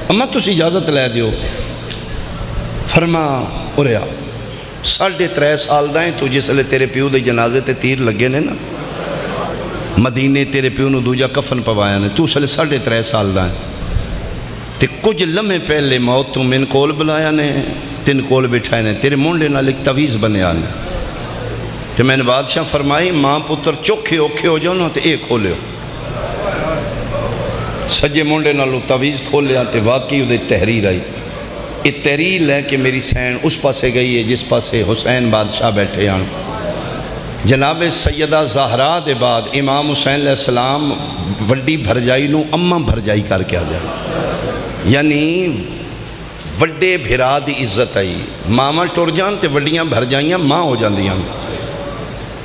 اما تُس اجازت لے دیو فرمایا اُریا 3.5 سال دائیں تو جس لئے تیرے پیو دے جنازے تے تیر لگے نے نا مدینے تیرے پیو نو دوجا کفن پوایا نے تو سلے 3.5 سال دائیں تے کچھ لمحے پہلے موت تو من کول بلایا نے تین کول بٹھائے نے تیرے مونڈے نال ایک تویز بنیا نے تے میں نے بادشاہ فرمائی ماں پتر چوکھے اوکھے ہو جاؤ نا تے ایک کھولے ہو سجے مونڈے نالو تویز کھول لیا تے واقعی دے تحریر آئی یہ تحریر لے کے میری سین اس پاسے گئی ہے جس پاسے حسین بادشاہ بیٹھے آن جناب سیدہ زہرا دے بعد امام حسین علیہ السلام وڈی بھرجائی نو اماں بھرجائی کر کے آ جائے یعنی وڈے بھرا دی عزت آئی ماما ٹور جان تے وڈیاں بھرجائیاں ماں ہو جان دیاں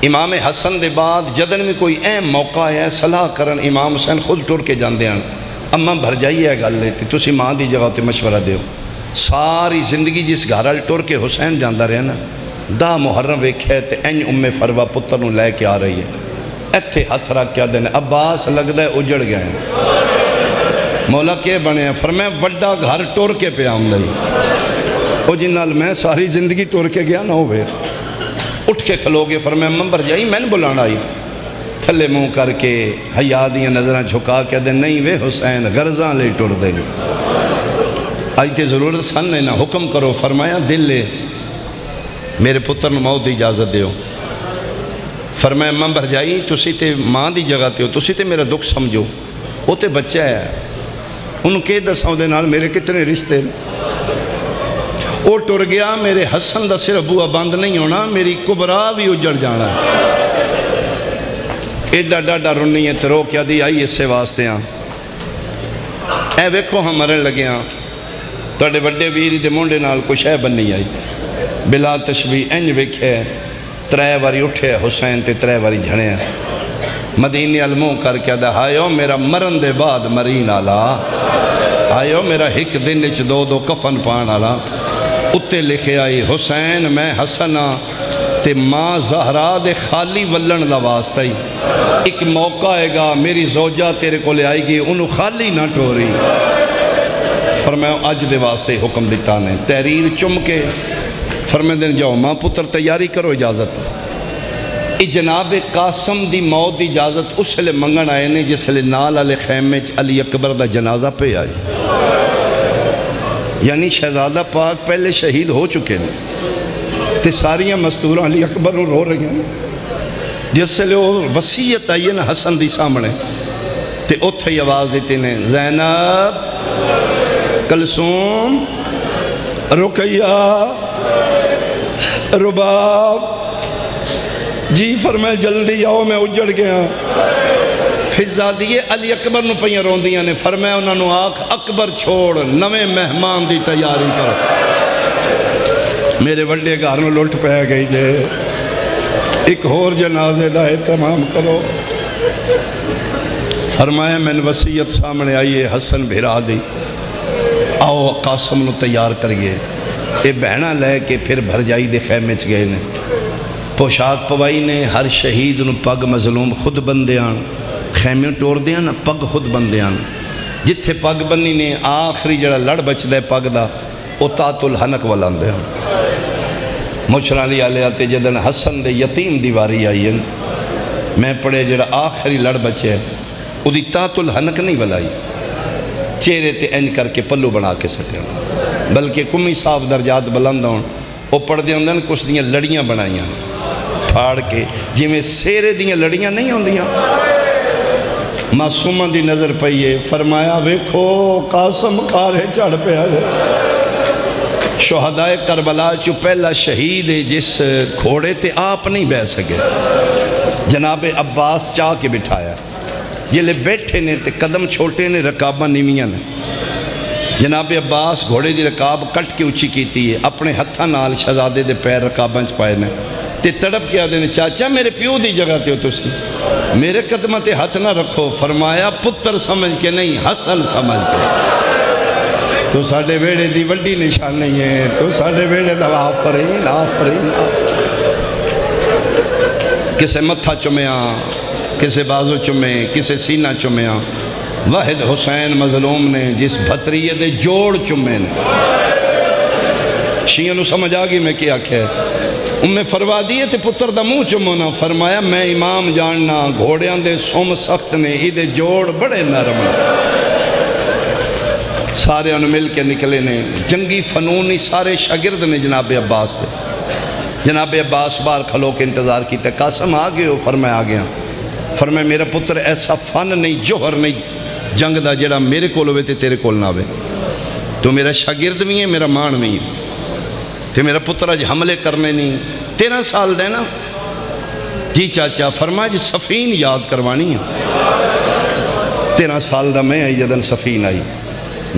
امام حسن دے بعد جدن میں کوئی اہم موقع ہے صلاح کرن امام حسین خود ٹور کے جان دیاں اماں بھرجائی ہے گل لیتی تُسی ماں دی جگہ تے مشورہ دیو ساری زندگی جس گھرال ٹور کے حسین جاندہ رہے نا دا محرم ویکھے تے این ام فروا پتر نو لے کے آ رہی ہے ایتھے ہتھ رکھ کیا دینے عباس لگ دے اجڑ گئے ہیں مولا کے بنے ہیں فرمائے وڈا گھر ٹور کے پہ آم لئی او جنال میں ساری زندگی ٹور کے گیا نہ ہوئے اٹھ کے کھلو گے فرمائے ممبر جائی میں نے بلانا آئی تھلے منہ کر کے حیاء دیاں نظریں جھکا کے دے نہیں وے حسین غرضاں لے ٹور دے آئی تے ضرورت سن نے نا حکم کرو فرمایا دل لے میرے پتر نو موت اجازت دیو فرمایا ممبر جائی تُسی تے ماں دی جگہ تے ہو تُسی تے میرا دکھ سمجھو وہ تے بچہ ہے انہوں کے دساؤں دے نال میرے کتنے رشتے وہ ٹر گیا میرے حسن دا صرف بوا بند نہیں ہونا میری کبرا بھی اجڑ جانا ایڈا ڈاڈا رنی ہے ترو کیا دی آئی اس سے واسطے ہاں اے ویکھو ہم مرن لگے ہاں توڑے وڈے ویری دے مونڈے نال کچھ ہے بننی آئی بلا تشبیح انج ویکھے 3 واری اٹھے حسین تے 3 واری جھڑے ہیں مدینی علموں کر کے دا آئیو میرا مرن دے بعد مرین آلا آئیو میرا ایک دن اچ 2 کفن پان آلا اتے لکھے آئی حسین میں حسنہ تے ماں زہرا دے خالی ولن دا واسطہ ہی ایک موقع آئے گا میری زوجہ تیرے کو لے آئے گی انہوں خالی نہ ٹوری فرمایا آج دے واسطے حکم دیتا نے تحریر چم کے فرمایا دن جاؤ ماں پتر تیاری کرو اجازت جناب قاسم دی موت دی اجازت اس لئے منگن آئے نے جس لئے نال علی خیمے علی اکبر دا جنازہ پہ آئی یعنی شہزادہ پاک پہلے شہید ہو چکے ہیں تے ساریاں مستورہ علی اکبر رو رہی ہیں جس سے لئے وسیعت آئی ہے نا حسن دی سامنے تے اتھے ہی آواز دیتے ہیں زینب کلثوم رقیہ رباب جی فرمائے جلدی آؤ میں اجڑ گیا فضادیے علی اکبر نو پہیاں رون دیاں نے فرمائے انہوں نے آکھ اکبر چھوڑ نویں مہمان دی تیاری کر میرے وڈے گھر میں لٹ پہ گئی جے ایک اور جنازے دا اہتمام کرو فرمایا میں نے وسیعت سامنے آئیے حسن بھرا دی آؤ قاسم نو تیار کریے اے بہنہ لے کے پھر بھر جائی دے خیمے چ گئے نے پوشاک پوائی نے ہر شہید نو پگ مظلوم خود بندیاں خیمے ٹور دیاں نا پگ خود بندیاں جتھے پگ بنی نے آخری جڑا لڑ بچدا ہے پگ دا او تات الحنک والا آندے ہیں مچھراں لی آلے آتے جدن حسن دے یتیم دیواری آئی ہے میں پڑھے جڑا آخری لڑ بچے ہے او دی تات الحنک نہیں بلائی چہرے تے انج کر کے پلو بنا کے سٹے بلکہ کمی صاحب درجات بلند ہوں وہ پڑھ دے ہوندے کچھ دیاں لڑیاں بنائیاں پھاڑ کے جی میں سیرے دیاں لڑیاں نہیں ہوندیاں معصومہ دی نظر پئیے فرمایا ویکھو قاسم کارے چڑھ پہ آجے شہدائے کربلا چو پہلا شہید ہے جس گھوڑے تے آپ نہیں بہ سکے جناب عباس چاہ کے بٹھایا یہ لے بیٹھے نے تے قدم چھوٹے نے رکابہ نیمیاں نے جناب عباس گھوڑے دی رکاب کٹ کے اچھی کیتی ہے اپنے ہتھا نال شہزادے دے پیر رکاباں چپائے نے تے تڑپ کے آدھے نے چاچا میرے پیو دی جگہ تے ہو تو سی میرے قدمہ تے ہاتھ نہ رکھو فرمایا پتر سمجھ کے نہیں حسن سمجھ کے تو ساڑھے ویڑے دی وڈی نشان نہیں ہے تو ساڑھے ویڑے دا آفرین آفرین آفرین کسے متھا چمیاں کسے بازو چمے کسے سینہ چمیاں واحد حسین مظلوم نے جس بھتریے دے جوڑ چمے نے شیعہ نو سمجھ آگی میں کیا کہے انہیں فروا دیئے تے پتر دا منہ چمونا فرمایا میں امام جاننا گھوڑیاں دے سوم سخت نے ہی دے جوڑ بڑے نرم سارے انہوں مل کے نکلے نے جنگی فنونی سارے شاگرد نے جناب عباس دے جناب عباس بار کھلو کے انتظار کی تے قاسم آگے ہو فرمایا آگیا فرمایا میرا پتر ایسا فن نہیں جوہر نہیں جنگ دا جڑا میرے کول ہوئے تے تیرے کول نہ ہوئے تو میرا شاگرد بھی ہے میرا مان بھی ہے تے میرا پتر آج حملے کرنے نہیں 13 سال دے نا جی چاچا فرمایا جی سفین یاد کروانی ہے 13 سال دا میں آئی جدن سفین آئی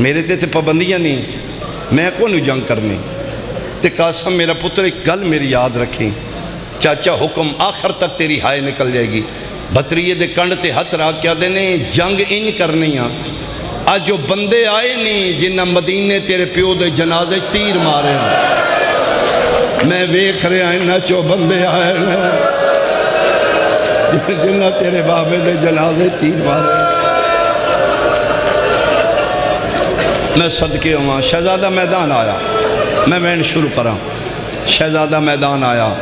میرے تے پابندیاں نہیں میں کون جنگ کرنی تے قاسم میرا پتر ایک گل میری یاد رکھیں چاچا حکم آخر تک تیری ہائے نکل جائے گی بھتریے دے کنڈ تے ہتھ راک کیا دینے جنگ انج کرنی ہیں آج جو بندے آئے نہیں جنہ مدینے تیرے پیو دے جنازے تیر مارے ہیں میں ویکھ رہے ہیں چو بندے آئے ہیں جنہ تیرے بابے دے جنازے تیر مارے ہیں میں صدقے ہوں شہزادہ میدان آیا میں وین شروع کرا شہزادہ میدان آیا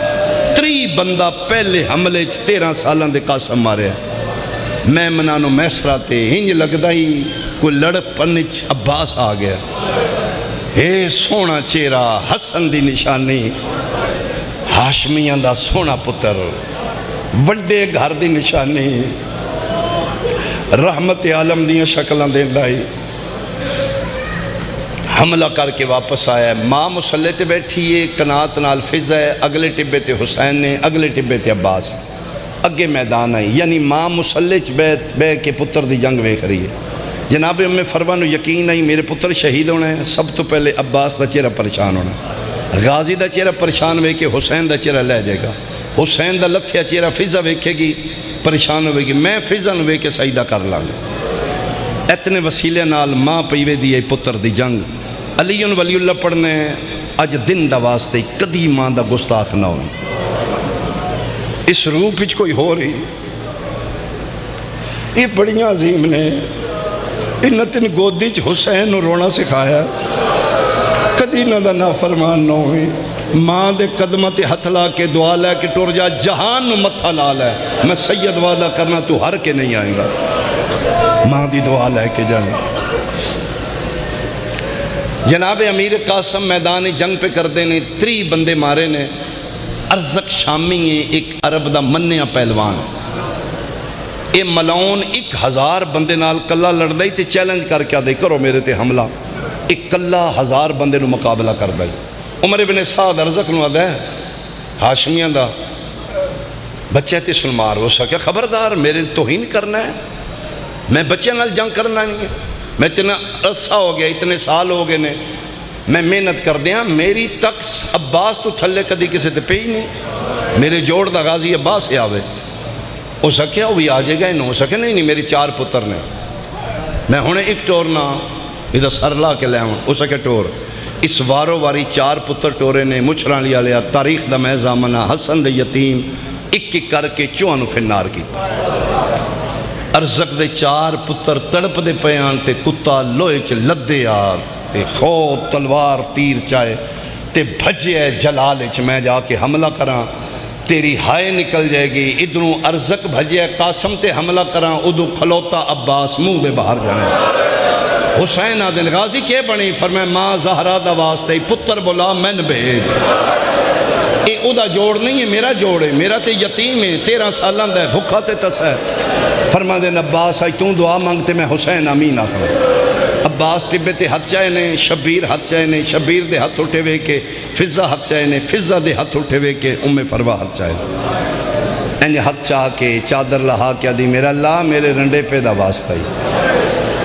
3 بندہ پہلے حملے 13 سالان دے قاسم مارے میں منانو میسرہ تے ہنج لگدا ہی کوئی لڑ پنچ عباس آ گیا اے سونا چہرہ حسن دی نشانی ہاشمیاں دا سونا پتر وڈے گھر دی نشانی رحمت عالم دیاں شکلاں دیندہ ہی حملہ کر کے واپس آیا ہے ماں مسلح تے بیٹھی ہے کنات نال فضا ہے اگلے ٹبے تے حسین نے اگلے ٹبے تے عباس اگے میدان آئی یعنی ماں مسلح بے کے پتر دی جنگ ویکھ رہی ہے جناب ام فروہ یقین آئی میرے پتر شہید ہونا ہے سب تو پہلے عباس دا چہرہ پریشان ہونا ہے غازی دا چہرہ پریشان ہوئے کہ حسین دا چہرہ لے جائے گا حسین دا لتھیا چہرہ فضا ویکھے گی پریشان ہوئے گی میں فضا نوے کے سجدہ کر لانگا اتنے وسیلے نال ماں پیوے دی پتر دی جنگ علی ولی اللہ پڑھنے اج دن دا واسطے کدی ماں دا گستاخ نہ ہوئی اس روح پچ کوئی ہو رہی یہ بڑیاں عظیم نے انہ تن گودی چ حسین رونا سکھایا کدی نہ دا نافرمان نہ ہوئی ماں دے قدمت ہتھ لا کے دعا لے کے ٹور جا جہان نو متھا لا لے میں سید وعدہ کرنا تو ہر کے نہیں آئیں گا ماں دی دعا لے کے جائیں جناب امیر قاسم میدان جنگ پہ کر دینے 3 بندے مارے نے ارزق شامی ہیں ایک عرب دا منیا پہلوان اے ملعون 1000 بندے نال کلا لڑ دائی تے چیلنج کر کے دے کرو میرے تے حملہ ایک کلا 1000 بندے نو مقابلہ کر دائی عمر ابن سعد ارزق نو آدھا ہے ہاشمیاں دا بچے تے سلمار ہو سکے خبردار میرے توہین کرنا ہے میں بچے نال جنگ کرنا نہیں ہے میں اتنا عرصہ ہو گیا اتنے سال ہو گئے نے میں محنت کر دیا میری تکس عباس تو تھلے کدی کسے تے پئی نہیں میرے جوڑ دا غازی عباس ہی آوے ہو سکیا وہی آ جائے گا ہو سکے نہیں میری 4 پتر نے میں ہونے ایک ٹورنا ادھا سر لا کے لے ہوں ہو سکے ٹور اس وارو واری 4 پتر ٹورے نے مچھران لیا لیا تاریخ دا محضامنہ حسن دا یتیم ایک کر کے چوانو فنار کی ارزق دے 4 پتر تڑپ دے پیان تے کتا لوہے چ لدے آ تے خود تلوار تیر چائے تے بھجے جلال چ میں جا کے حملہ کراں تیری ہائے نکل جائے گی. ادھروں ارزق بھجے قاسم تے حملہ کراں ادھو کھلوتا عباس منہ دے باہر جانے. حسین آدن غازی کے بنی فرمائے ماں زہرا دا واسطے پتر بولا میں بھیج. اے او دا جوڑ نہیں ہے میرا جوڑ ہے, میرا تے یتیم ہے 13 سالان دا ہے بھکھا تے تس ہے. فرما دین عباس آئی توں دعا مانگتے میں حسین امین آتا. عباس طبے تے ہاتھ چاہے نے, شبیر ہاتھ چاہے نے, شبیر دے ہاتھ اٹھے ہوئے کے فضہ ہاتھ چاہے نے, فضہ دے ہاتھ اٹھے ہوئے کے فروا ہاتھ چاہے نے. انج ہاتھ چاہ کے چادر لہا کیا دی میرا اللہ میرے رنڈے پہ دا واسطہ ہی,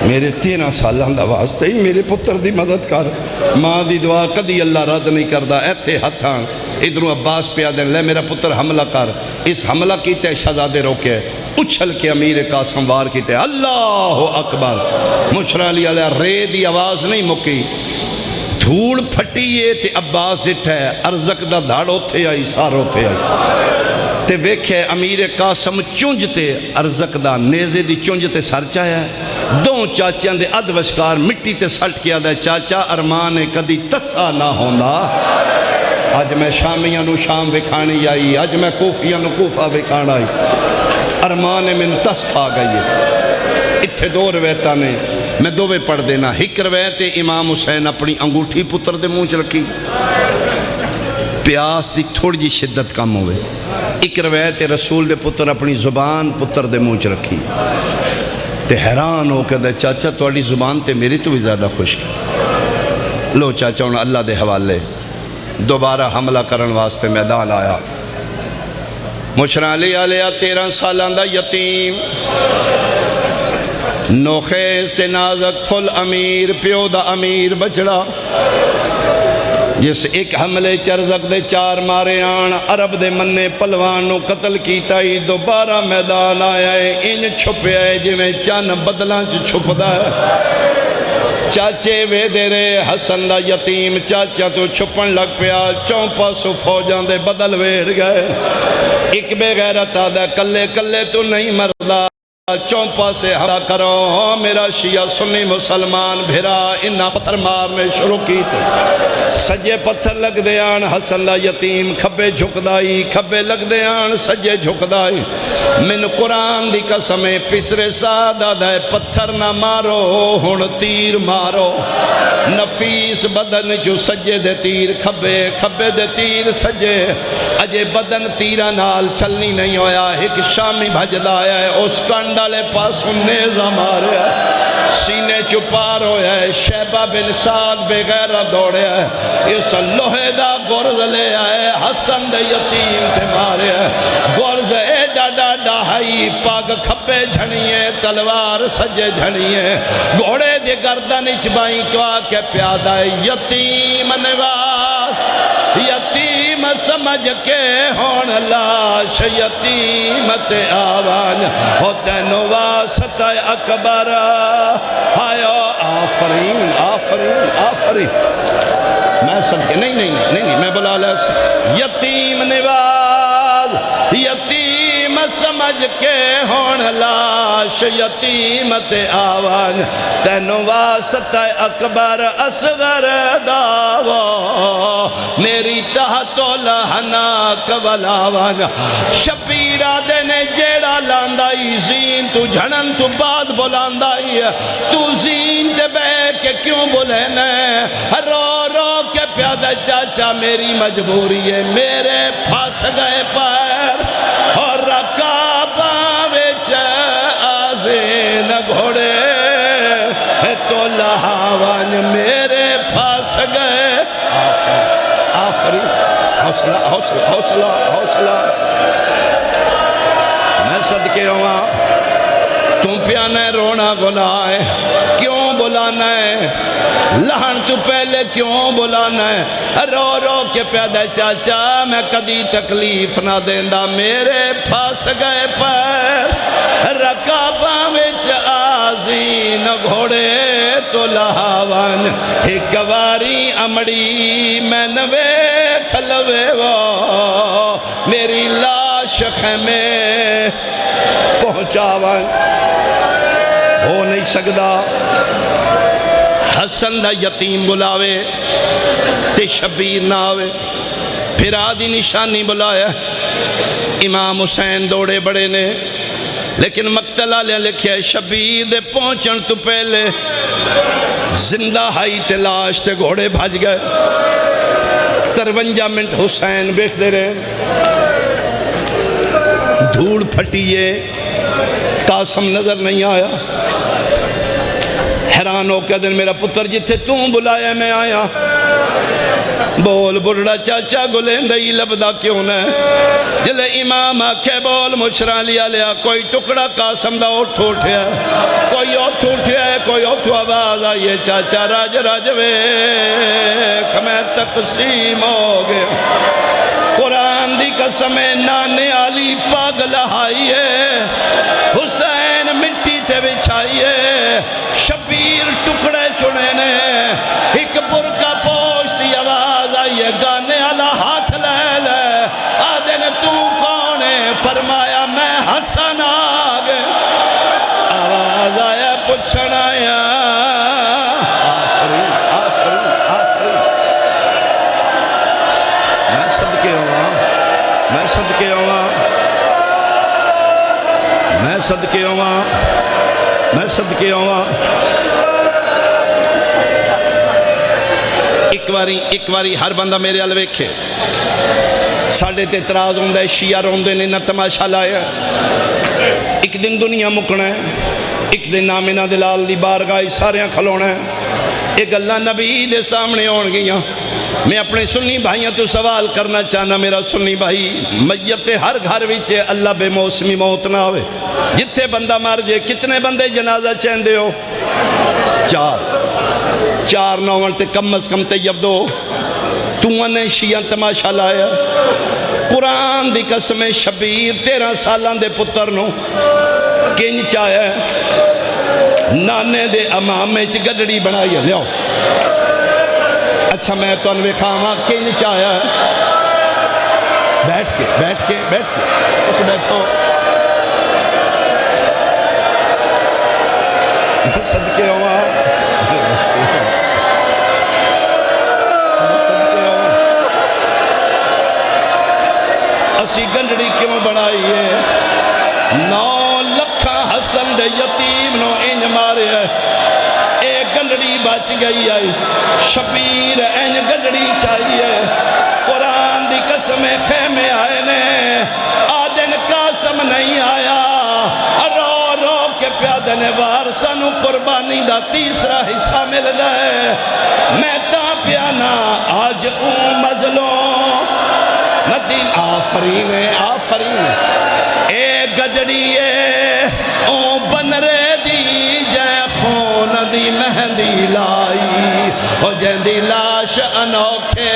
میرے 13 سالان دا واسطہ ہی میرے پتر دی مدد کر. ماں دی دعا کدی اللہ رد نہیں کردہ. ایتھے ہتھاں ادھروں عباس پہ آدھیں لے میرا پتر حملہ کر. اس حملہ کیتے شہزادے روکے اچھل کے امیر قاسم وار کیتے اللہ اکبر. مشرا علی علیہ رے دی آواز نہیں مکی, دھوڑ پھٹیے تے عباس ڈٹھا ہے ارزق دا دھاڑ تھے آئی سارو تھے آئی تے ویکھے امیر قاسم چونجتے ارزق دا نیزے دی چونجتے سر چاہیا ہے. دو چاچیاں دے اد وشکار مٹی تے سلٹ کیا دے چاچا ارمان کدی تسا نہ ہوندا. آج میں شامیاں نو شام وکھانی آئی, آج میں کوفیاں نو کوفہ وکھان آئی. ارمان من تس کھا گئی ہے. اتھے 2 روایتاں نے میں دووے پڑھ دینا. ایک روایت امام حسین اپنی انگوٹھی پتر دے منہ چ رکھی, پیاس دی تھوڑی جی شدت کم ہوئے. ایک روایت رسول دے پتر اپنی زبان پتر دے منہ چ رکھی تے حیران ہو کے دے چاچا تواڈی زبان تے میری تو بھی زیادہ خوش کی. لو چاچا انہوں اللہ دے حوالے دوبارہ حملہ کرن واسطے میدان آیا. مشرا علی علیہ 13 سالان دا یتیم, نوخیز تے نازک پھل امیر, پیو دا امیر بچڑا, جس ایک حملے چرزق دے 4 مارے آن عرب دے منے پلوانوں قتل کیتا ہی دوبارہ میدان آیا ہے. ان چھپے آئے جویں چن بدلان چھپ دا ہے. چاچے وے دے رے حسن دا یتیم چاچا تو چھپن لگ پیا. چونپا سو فوجان دے بدل ویڑ گئے. ایک بے غیرت آدھا کلے کلے تو نہیں مردہ, چونپا سے حملہ کرو. میرا شیعہ سنی مسلمان بھیرا انہا پتھر مارنے شروع کی تھے. سجے پتھر لگ دے آن حسن دا یتیم کھبے جھک دائی, کھبے لگ دے آن سجے جھک دائی. من قرآن دی قسمیں پسرے سادہ دائے پتھر نہ مارو ہن تیر مارو. نفیس بدن جو سجے دے تیر کھبے, کھبے دے تیر سجے. اجے بدن تیرہ نال چلنی نہیں ہویا. ایک شامی بھجدہ آیا ہے اس کنڈالے پاس نیزہ مارے ہے, سینے چپار ہویا ہے. شیبہ بن سعد بغیر دوڑے ہے, اس لوہے دا گرز لے آئے حسن دے یتیم تے مارے ہے. گرز اے ڈاڈا ڈاہائی پاگ کھپے جھنیے تلوار سجے جھنیے. گھوڑے دے گردن اچبائیں کوا کے پیادہ یتیم نواز, یتیم سمجھ کے ہون لاش یتیم تے آوان ہوتے نواسط اکبر. آئیو آفرین آفرین آفرین. میں سب کے نہیں میں بلا لے یتیم نواز, یتیم سمجھ کے ہون لاش یتیم تے آوان تینو واسطہ اکبر اصغر داوا میری تحت لہنا کبلاوان. شبیرہ دینے جیڑا لاندائی زین تو جھڑن تو بعد بلاندائی, تو زین دے بے کے کیوں بولینے رو رو کے پیادہ چاچا میری مجبوری ہے. میرے پھاس گئے پیر اور رکابہ وچ آزین گھوڑے تو لہاوان میرے پھاس گئے. آفرین حوصلہ حوصلہ حوصلہ حوصلہ. میں صدقے ہوا تم پیانا رونا گناہ ہے, کیوں بلانا ہے لہن تو پہلے کیوں بلانا ہے. رو رو کے پیادہ چاچا میں کدی تکلیف نہ دیندہ, میرے پھاس گئے پیر رکابہ وچ آزین گھوڑے تو لہاوان. ایک واری امڑی میں نوے کھلوے وہ میری لاش لاش خیمے پہنچاواں ہو نہیں سکدا حسن دا یتیم بلاوے تے شبیر نہ آوے پھر آدھی نشانی بلایا امام حسین دوڑے بڑے نے لیکن مقتل آلے لکھیا ہے شبیر دے پہنچن تو پہلے زندہ ہائی تے لاش تے گھوڑے بھاج گئے 53 منٹ حسین بیٹھ دے رہے دھوڑ پھٹیے قاسم نظر نہیں آیا حیران ہو کے دن میرا پتر جتھے توں بلایا میں آیا بول بڑھڑا چاچا گلندہی لبدا کیوں نہ جلے امام آکھے بول مشرا لیا لیا کوئی ٹکڑا قاسم دا اٹھو اٹھیا کوئی اٹھو اٹھیا ہے کوئی اٹھو آواز آئیے چاچا راج راج ویکھ میں تقسیم ہو گیا قرآن دی قسم نانے علی پاگل آئیے حسین مٹی تے بچھائیے شبیر ٹکڑے چنے نے ایک برکا پوش دی آواز آئیے گانے والا ہاتھ لے لے آدھے نے تو کون ہے فرمایا میں حسن آگے آواز آیا پچھن آیا میں صدقے ہوا میں صدقے ہوا میں صدقے ہوا میں صدقے ہوا ایک واری ہر بندہ میرے آل ویکھے ساڑھے تے اعتراض ہوندہ ہے شیعہ روندے نے نہ تماشا لایا ایک دن دنیا مکنا ہے ایک دن نامنہ دلال دی بارگاہ ساریاں کھلونا ہے ایک اللہ نبی دے سامنے ہون گیاں میں اپنے سنی بھائیاں تو سوال کرنا چاہنا میرا سنی بھائی میت ہر گھر وچے اللہ بے موسمی موت نہ ہوئے جتھے بندہ مار جے کتنے بندے جنازہ چاہندے ہو چار نوان تے کم از کم طیب دو تو انہیں شیعہ تماشا لایا قرآن دی قسم شبیر 13 سالان دے پتر نو کنج چاہیا نانے دے امامے چ گڈڑی بنائی ہے لیاؤ اچھا میں تو انوے خواہاں کنج چاہیا بیٹھ کے اس بیٹھو صدقے ہوا اسی گنڈڑی کیوں بنائی ہے 9 لکھا حسن دے یتیم نو انج مارے ہے ایک گنڈڑی بچ گئی آئی شبیر انج گنڈڑی چاہیے قرآن دی قسم خیمے آئے نے آدن قاسم نہیں آیا رو رو کے پیادن وارسانو قربانی دا تیسرا حصہ مل گئے میں تا پیانا آج مظلوم مدین آفرین اے گجڑی او بنرے دی جے خون دی مہندی لائی او جیندی لاش انوکھے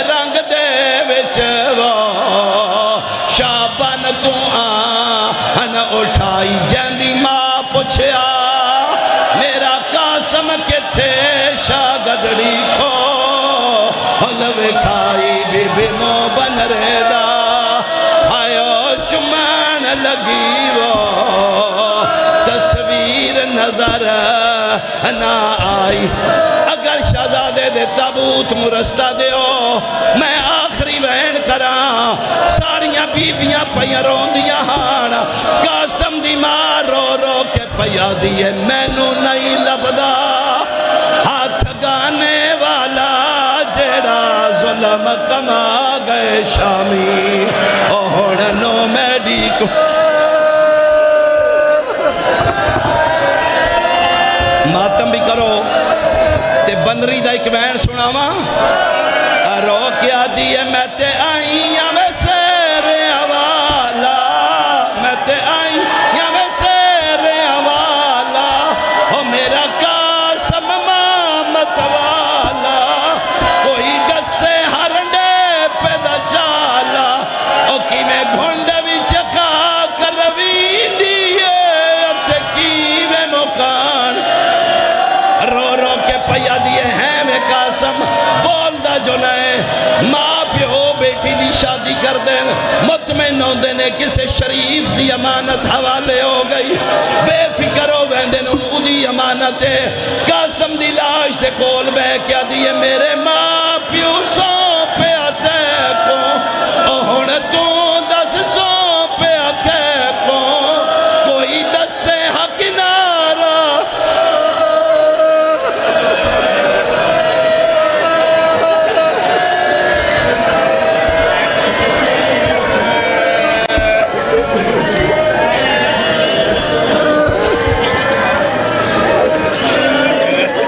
رنگ دے وچ وہ شابن تو آن اٹھائی جیندی ماں پوچھیا میرا قاسم کے تھے شاہ گجڑی کھو حلوے کھائی بی بی مو بن ریدہ آئیو چمان لگی وہ تصویر نظر نہ آئی اگر شہزادے دے تابوت مرستہ دے ہو میں آخری وین کراں ساریاں بیبیاں پہیاں روندیاں ہانا قاسم دی ماں رو رو کے پہیا دیئے میں نو نہیں لبدا ہاتھ گانے والا جیڑا ظلم کما گئے شامی اوڑنو میڈی کو ماتم بھی کرو تے بنری دا ایک بین سناواں رو کیا دیئے میں تے آئیاں میں سیر حوالا میں تے آئیاں میں سیر حوالا او میرا قاسم مامت والا کوئی گسے ہرنڈے پیدا چالا او کی میں گھنڈے بھی چکا کر روی دیئے تے کی میں مکان رو رو کے پیا دیئے ہیں میں قاسم بول دا جو نئے ماں پیو بیٹی دی شادی کر دیں مطمئن ہوندے نے کسے شریف دی امانت حوالے ہو گئی بے فکر ہو ویندے نے دی امانت ہے قاسم دی لاش دے کول بے کیا دیئے میرے ماں